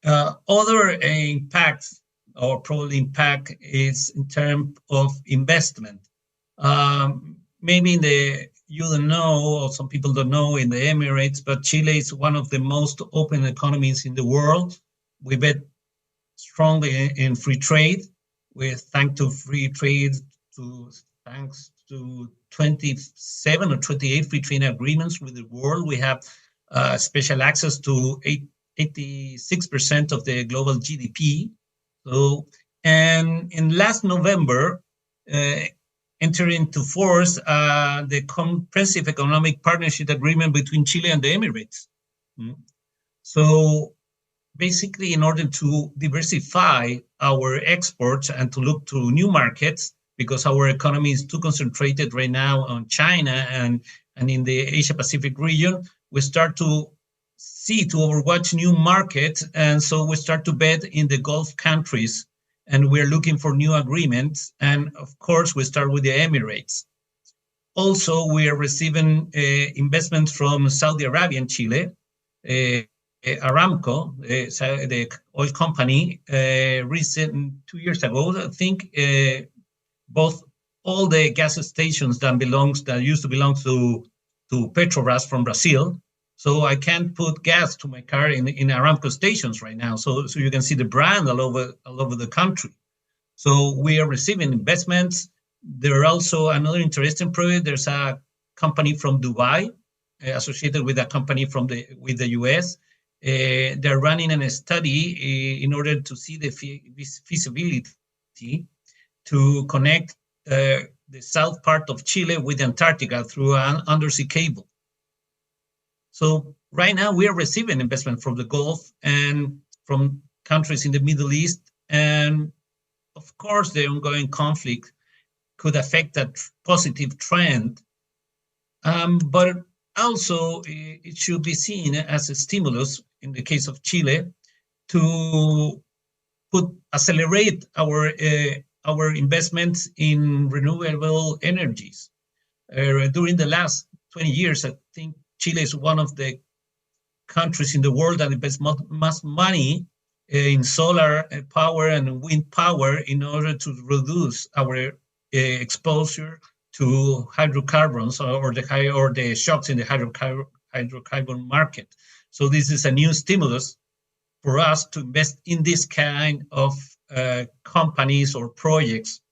Other impacts, or probably impact, is in terms of investment. Maybe you don't know, or some people don't know, in the Emirates, but Chile is one of the most open economies in the world. We bet strongly in free trade. Thanks to free trade, thanks to 27 or 28 free trade agreements with the world, we have special access to 86% of the global GDP. So, and in last November, entered into force the Comprehensive Economic Partnership Agreement between Chile and the Emirates. So basically, in order to diversify our exports and to look to new markets, because our economy is too concentrated right now on China and in the Asia-Pacific region, we start to overwatch new markets. And so we start to bet in the Gulf countries, and we're looking for new agreements. And of course, we start with the Emirates. Also, we are receiving investments from Saudi Arabia and Chile. Aramco, the oil company, 2 years ago, I think, both all the gas stations that used to belong to Petrobras from Brazil. So I can't put gas to my car in Aramco stations right now. So you can see the brand all over the country. So we are receiving investments. There are also another interesting project. There's a company from Dubai associated with a company with the US. They're running a study in order to see the feasibility to connect the south part of Chile with Antarctica through an undersea cable. So right now we are receiving investment from the Gulf and from countries in the Middle East. And of course, the ongoing conflict could affect that positive trend. But also, it should be seen as a stimulus, in the case of Chile, to accelerate our investments in renewable energies. During the last 20 years, I think Chile is one of the countries in the world that invests most money in solar power and wind power in order to reduce our exposure to hydrocarbons or the shocks in the hydrocarbon market. So this is a new stimulus for us to invest in this kind of companies or projects.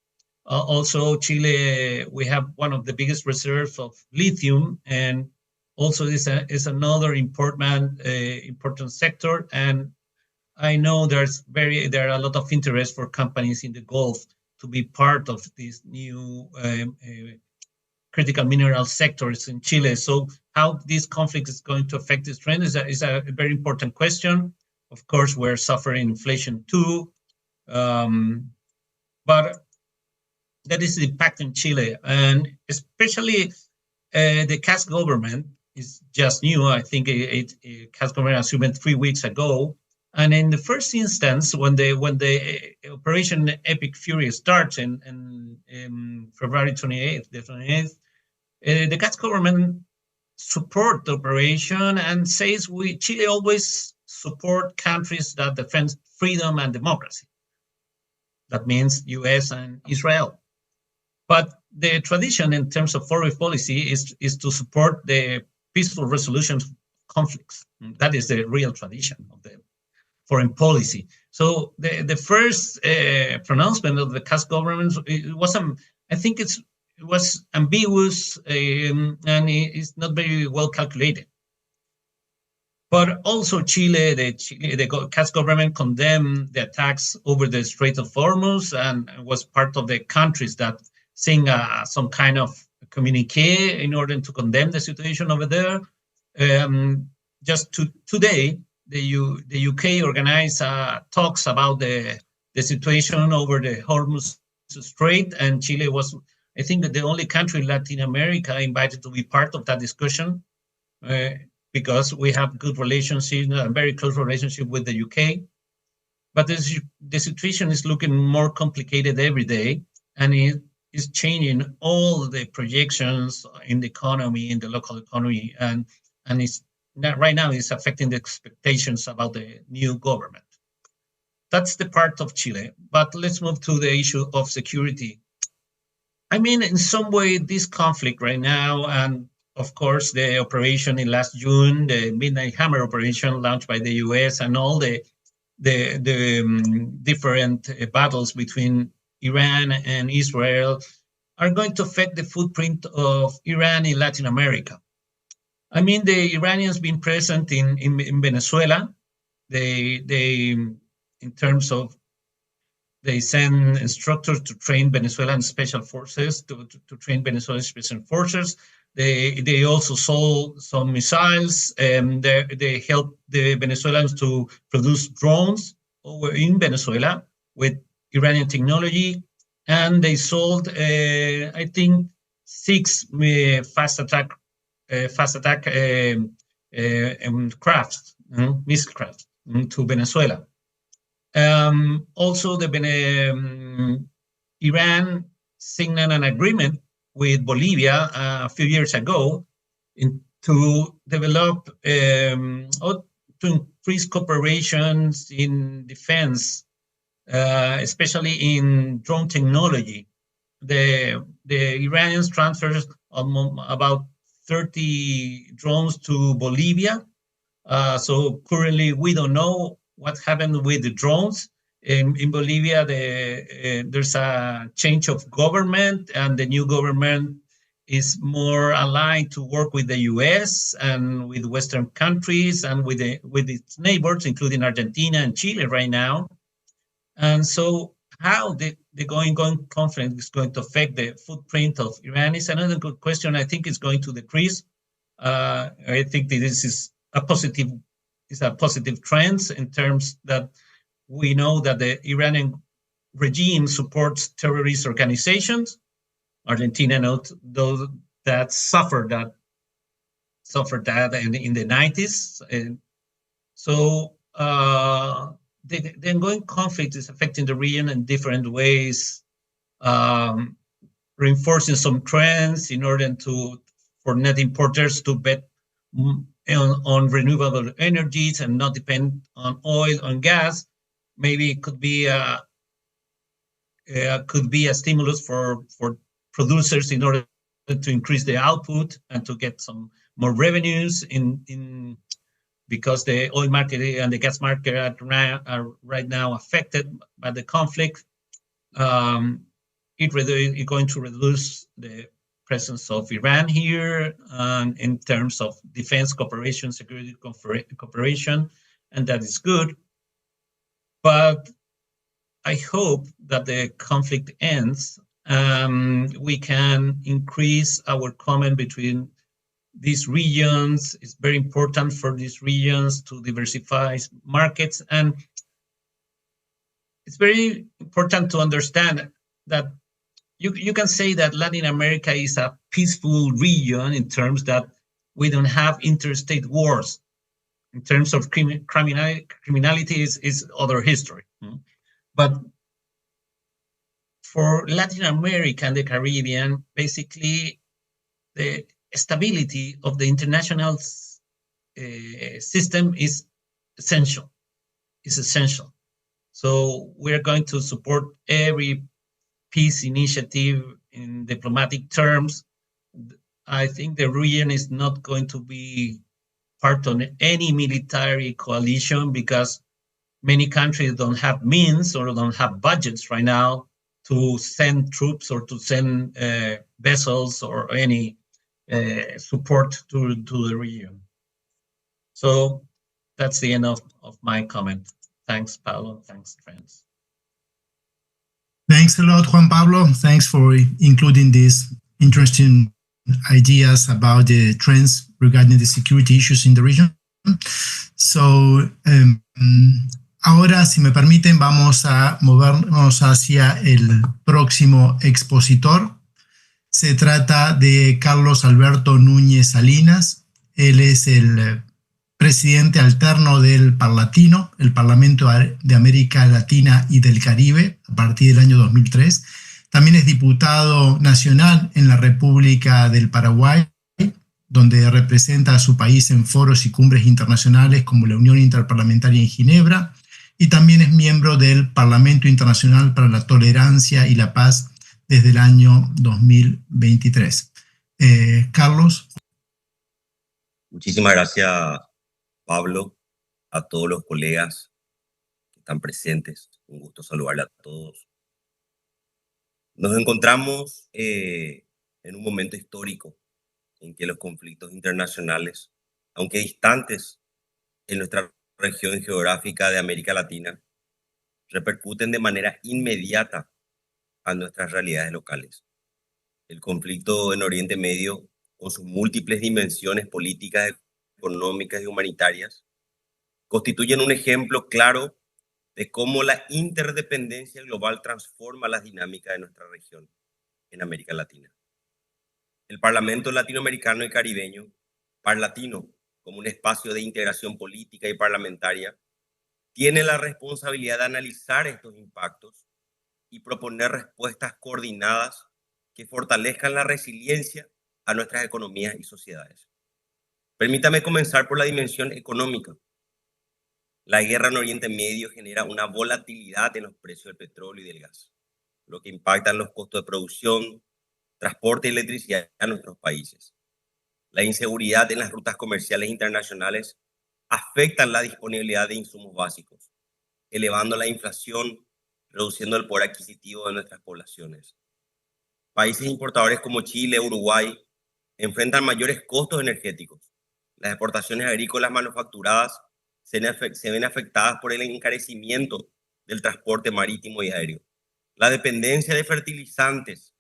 Also, Chile, we have one of the biggest reserves of lithium, and also this is another important sector. And I know there are a lot of interest for companies in the Gulf to be part of these new critical mineral sectors in Chile. So how this conflict is going to affect this trend is a very important question. Of course, we're suffering inflation too, but that is the impact in Chile, and especially the CAS government is just new. I think CAS government assumed 3 weeks ago. And in the first instance, when the Operation Epic Fury starts in February 28th, the CAS government support the operation and says Chile always support countries that defend freedom and democracy. That means US and Israel. But the tradition in terms of foreign policy is to support the peaceful resolution of conflicts. That is the real tradition of the foreign policy. So the first pronouncement of the CAS government, I think it was ambiguous and it's not very well calculated. But also the CAS government condemned the attacks over the Strait of Hormuz and was part of the countries that sing some kind of communique in order to condemn the situation over there. Today, the UK organized talks about the situation over the Hormuz Strait, and Chile was, I think, the only country in Latin America invited to be part of that discussion because we have good relationship, a very close relationship with the UK. But the situation is looking more complicated every day, and is changing all the projections in the economy, in the local economy, and it's right now is affecting the expectations about the new government. That's the part of Chile. But let's move to the issue of security. I mean, in some way, this conflict right now, and of course, the operation in last June, the Midnight Hammer operation launched by the US, and all the different battles between Iran and Israel are going to affect the footprint of Iran in Latin America. I mean, the Iranians been present in Venezuela. They in terms of they send instructors to train Venezuelan special forces, to train Venezuelan special forces. They also sold some missiles. They helped the Venezuelans to produce drones over in Venezuela with Iranian technology. And they sold, I think, 6 fast attack crafts, missile crafts to Venezuela. Also, Iran signed an agreement with Bolivia a few years ago to develop, to increase cooperations in defense, especially in drone technology. The Iranians transferred about 30 drones to Bolivia. So currently we don't know what happened with the drones. In Bolivia, there's a change of government, and the new government is more aligned to work with the US and with Western countries and with its neighbors, including Argentina and Chile right now. And so how the going conflict is going to affect the footprint of Iran is another good question. I think it's going to decrease. I think this is a positive trend in terms that we know that the Iranian regime supports terrorist organizations. Argentina knows those that suffered that in the 90s. And so the ongoing conflict is affecting the region in different ways, reinforcing some trends in order for net importers to bet on renewable energies and not depend on oil and gas. Maybe it could be a stimulus for producers in order to increase the output and to get some more revenues because the oil market and the gas market are right now affected by the conflict. It's going to reduce the presence of Iran here in terms of defense cooperation, security cooperation, and that is good. But I hope that the conflict ends. We can increase our comment between these regions. It's very important for these regions to diversify markets. And it's very important to understand that you can say that Latin America is a peaceful region in terms that we don't have interstate wars. In terms of criminality is other history. But for Latin America and the Caribbean, basically the stability of the international system is essential. It's essential. So we're going to support every peace initiative in diplomatic terms. I think the region is not going to be part of any military coalition because many countries don't have means or don't have budgets right now to send troops or to send vessels or any support to the region. So that's the end of my comment. Thanks, Pablo. Thanks, friends. Thanks a lot, Juan Pablo. Thanks for including these interesting ideas about the trends regarding the security issues in the region. So, ahora, si me permiten, vamos a movernos hacia el próximo expositor. Se trata de Carlos Alberto Núñez Salinas. Él es el presidente alterno del Parlatino, el Parlamento de América Latina y del Caribe, a partir del año 2003. También es diputado nacional en la República del Paraguay, donde representa a su país en foros y cumbres internacionales como la Unión Interparlamentaria en Ginebra, y también es miembro del Parlamento Internacional para la Tolerancia y la Paz desde el año 2023. Carlos. Muchísimas gracias, Pablo, a todos los colegas que están presentes. Un gusto saludarle a todos. Nos encontramos en un momento histórico en que los conflictos internacionales, aunque distantes en nuestra región geográfica de América Latina, repercuten de manera inmediata a nuestras realidades locales. El conflicto en Oriente Medio, con sus múltiples dimensiones políticas, económicas y humanitarias, constituyen un ejemplo claro de cómo la interdependencia global transforma las dinámicas de nuestra región en América Latina. El Parlamento Latinoamericano y Caribeño, Parlatino, como un espacio de integración política y parlamentaria, tiene la responsabilidad de analizar estos impactos y proponer respuestas coordinadas que fortalezcan la resiliencia a nuestras economías y sociedades. Permítame comenzar por la dimensión económica. La guerra en Oriente Medio genera una volatilidad en los precios del petróleo y del gas, lo que impacta en los costos de producción, transporte y electricidad a nuestros países. La inseguridad en las rutas comerciales internacionales afecta la disponibilidad de insumos básicos, elevando la inflación, reduciendo el poder adquisitivo de nuestras poblaciones. Países importadores como Chile, Uruguay, enfrentan mayores costos energéticos. Las exportaciones agrícolas manufacturadas se ven afectadas por el encarecimiento del transporte marítimo y aéreo. La dependencia de fertilizantes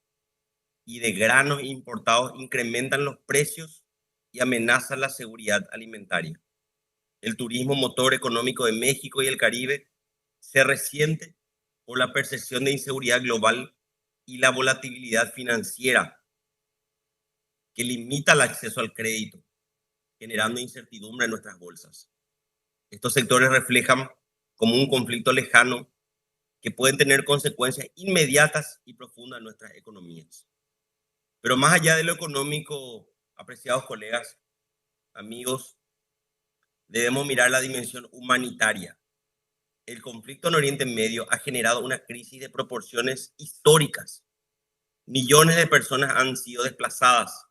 y de granos importados incrementan los precios y amenazan la seguridad alimentaria. El turismo, motor económico de México y el Caribe, se resiente por la percepción de inseguridad global y la volatilidad financiera que limita el acceso al crédito, generando incertidumbre en nuestras bolsas. Estos sectores reflejan como un conflicto lejano que pueden tener consecuencias inmediatas y profundas en nuestras economías. Pero más allá de lo económico, apreciados colegas, amigos, debemos mirar la dimensión humanitaria. El conflicto en Oriente Medio ha generado una crisis de proporciones históricas. Millones de personas han sido desplazadas,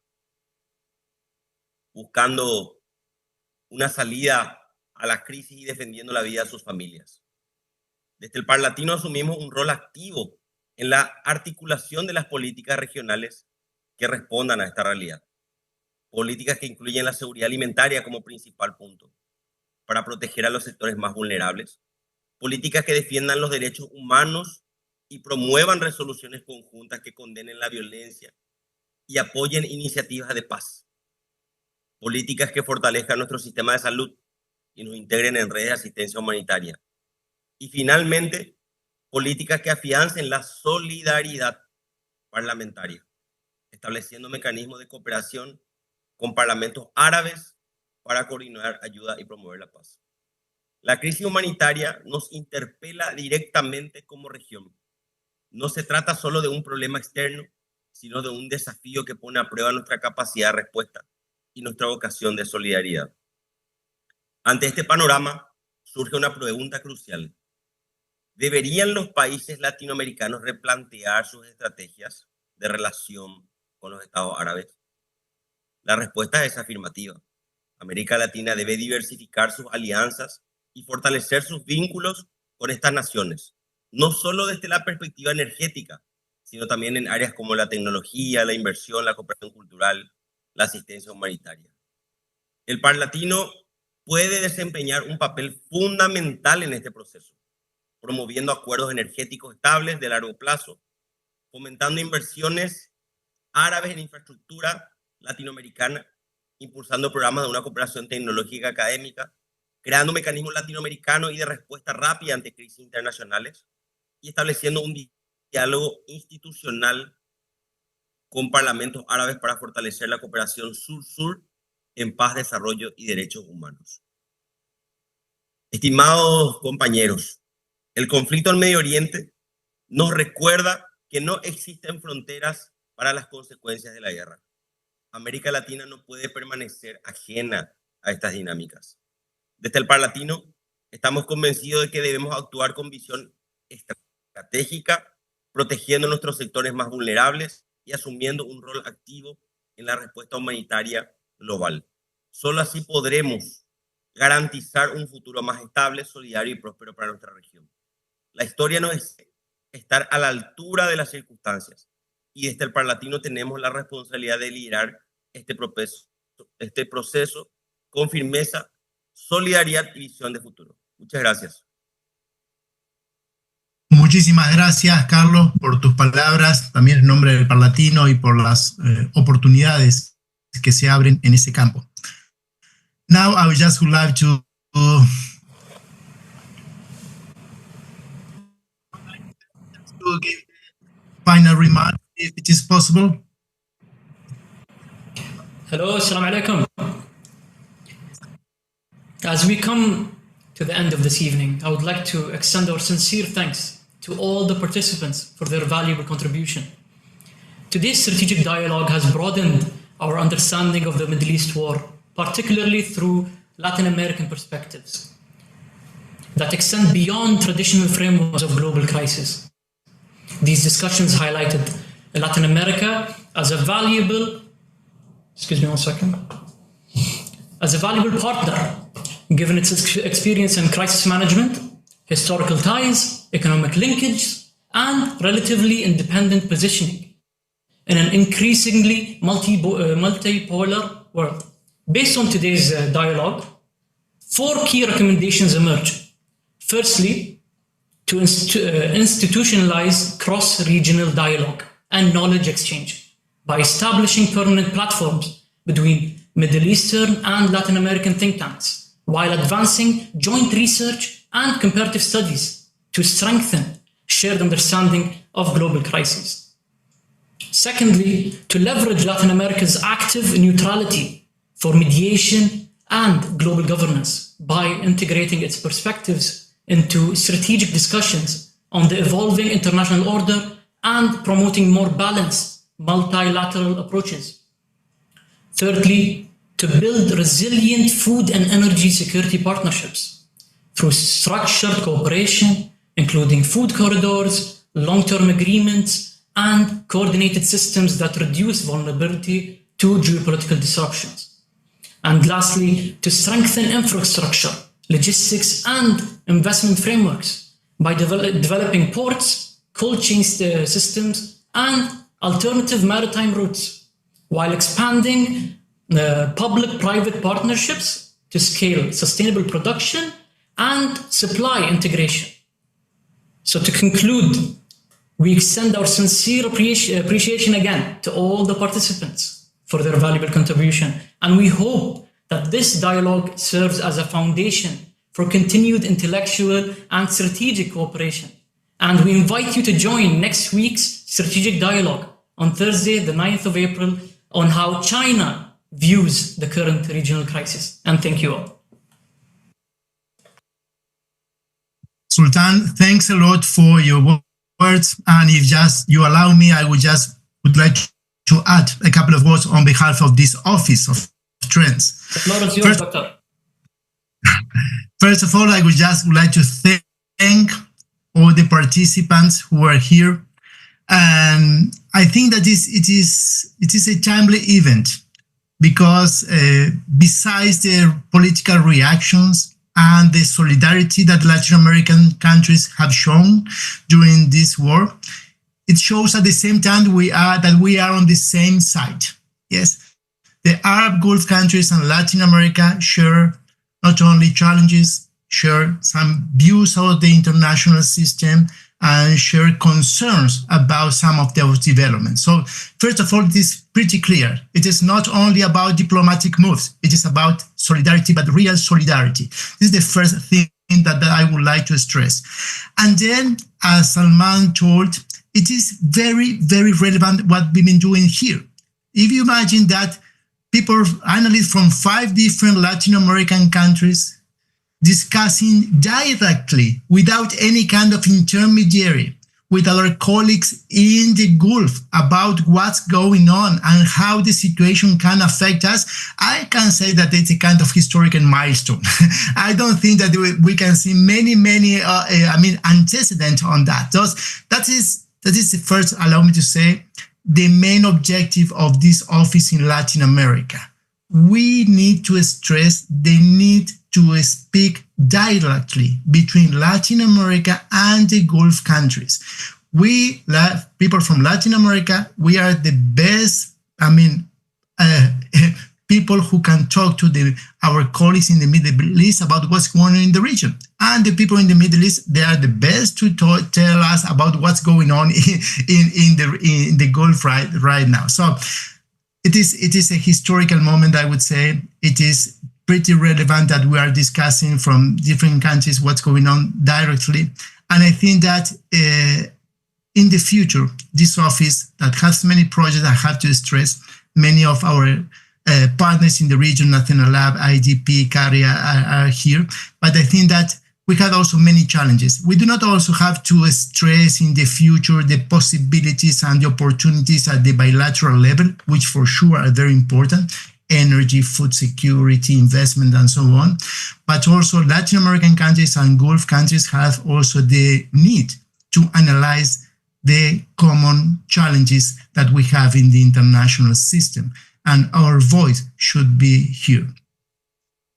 buscando una salida a la crisis y defendiendo la vida de sus familias. Desde el Parlatino asumimos un rol activo en la articulación de las políticas regionales que respondan a esta realidad. Políticas que incluyen la seguridad alimentaria como principal punto, para proteger a los sectores más vulnerables. Políticas que defiendan los derechos humanos y promuevan resoluciones conjuntas que condenen la violencia y apoyen iniciativas de paz. Políticas que fortalezcan nuestro sistema de salud y nos integren en redes de asistencia humanitaria. Y finalmente, políticas que afiancen la solidaridad parlamentaria, estableciendo mecanismos de cooperación con parlamentos árabes para coordinar ayuda y promover la paz. La crisis humanitaria nos interpela directamente como región. No se trata solo de un problema externo, sino de un desafío que pone a prueba nuestra capacidad de respuesta y nuestra vocación de solidaridad. Ante este panorama, surge una pregunta crucial. ¿Deberían los países latinoamericanos replantear sus estrategias de relación con los estados árabes? La respuesta es afirmativa. América Latina debe diversificar sus alianzas y fortalecer sus vínculos con estas naciones, no solo desde la perspectiva energética, sino también en áreas como la tecnología, la inversión, la cooperación cultural, la asistencia humanitaria. El Parlatino puede desempeñar un papel fundamental en este proceso, promoviendo acuerdos energéticos estables de largo plazo, fomentando inversiones árabes en infraestructura latinoamericana, impulsando programas de una cooperación tecnológica académica, creando mecanismos latinoamericanos y de respuesta rápida ante crisis internacionales y estableciendo un diálogo institucional con parlamentos árabes para fortalecer la cooperación sur-sur en paz, desarrollo y derechos humanos. Estimados compañeros, el conflicto en Medio Oriente nos recuerda que no existen fronteras para las consecuencias de la guerra. América Latina no puede permanecer ajena a estas dinámicas. Desde el Parlatino estamos convencidos de que debemos actuar con visión estratégica, protegiendo nuestros sectores más vulnerables y asumiendo un rol activo en la respuesta humanitaria global. Solo así podremos garantizar un futuro más estable, solidario y próspero para nuestra región. La historia nos dice estar a la altura de las circunstancias y desde el Parlatino tenemos la responsabilidad de liderar este proceso con firmeza, solidaridad y visión de futuro. Muchas gracias. Muchísimas gracias, Carlos, por tus palabras, también en nombre del Parlatino y por las oportunidades que se abren en ese campo. Now, I would just like to give final remarks, if it is possible. Hello, assalamu alaikum. As we come to the end of this evening, I would like to extend our sincere thanks to all the participants for their valuable contribution. Today's strategic dialogue has broadened our understanding of the Middle East war, particularly through Latin American perspectives that extend beyond traditional frameworks of global crisis. These discussions highlighted Latin America as a valuable, as a valuable partner, given its experience in crisis management, historical ties, economic linkage, and relatively independent positioning in an increasingly multipolar world. Based on today's dialogue, 4 key recommendations emerge. Firstly, to institutionalize cross-regional dialogue and knowledge exchange by establishing permanent platforms between Middle Eastern and Latin American think tanks, while advancing joint research and comparative studies to strengthen shared understanding of global crises. Secondly, to leverage Latin America's active neutrality for mediation and global governance by integrating its perspectives into strategic discussions on the evolving international order and promoting more balanced multilateral approaches. Thirdly, to build resilient food and energy security partnerships through structured cooperation, including food corridors, long-term agreements, and coordinated systems that reduce vulnerability to geopolitical disruptions. And lastly, to strengthen infrastructure, logistics, and investment frameworks by developing ports, cold chain systems, and alternative maritime routes, while expanding public-private partnerships to scale sustainable production and supply integration. So to conclude, we extend our sincere appreciation again to all the participants for their valuable contribution, and we hope that this dialogue serves as a foundation for continued intellectual and strategic cooperation. And we invite you to join next week's strategic dialogue on Thursday, the 9th of April, on how China views the current regional crisis. And thank you all. Sultan, thanks a lot for your words. And if just you allow me, I would like to add a couple of words on behalf of this Office of Trends. The floor is yours, Doctor. First of all, I would like to thank all the participants who are here. And I think that it is a timely event because besides the political reactions and the solidarity that Latin American countries have shown during this war, it shows at the same time that we are on the same side. Yes, the Arab Gulf countries and Latin America share not only challenges, share some views of the international system, and share concerns about some of those developments. So first of all, it is pretty clear. It is not only about diplomatic moves. It is about solidarity, but real solidarity. This is the first thing that I would like to stress. And then, as Salman told, it is very, very relevant what we've been doing here. If you imagine that analysts from 5 different Latin American countries discussing directly, without any kind of intermediary, with our colleagues in the Gulf about what's going on and how the situation can affect us, I can say that it's a kind of historical milestone. I don't think that we can see many antecedents on that. That is the first, allow me to say, the main objective of this office in Latin America. We need to stress the need to speak directly between Latin America and the Gulf countries. We, people from Latin America, we are the best, people who can talk to our colleagues in the Middle East about what's going on in the region. And the people in the Middle East, they are the best to tell us about what's going on in the Gulf right now. So it is a historical moment, I would say. It is pretty relevant that we are discussing from different countries what's going on directly. And I think that in the future, this office that has many projects, I have to stress, many of our partners in the region, National Lab, IDP, CARIA are here. But I think that we had also many challenges. We do not also have to stress in the future the possibilities and the opportunities at the bilateral level, which for sure are very important: energy, food security, investment, and so on. But also Latin American countries and Gulf countries have also the need to analyze the common challenges that we have in the international system. And our voice should be here.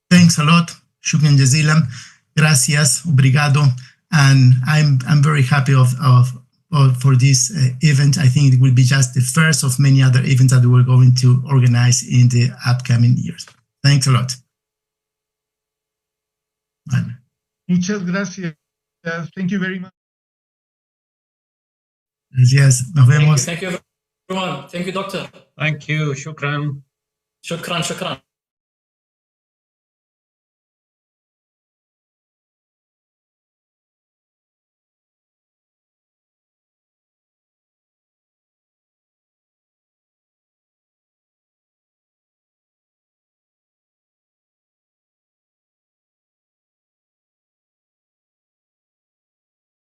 Thanks a lot. Shukran jazilan. Gracias. Obrigado. And I'm very happy for this event. I think it will be just the first of many other events that we're going to organize in the upcoming years. Thanks a lot. Bye. Muchas gracias. Thank you very much. Gracias. Nos vemos. Thank you everyone. Thank you, Doctor. Thank you. Shukran. Shukran.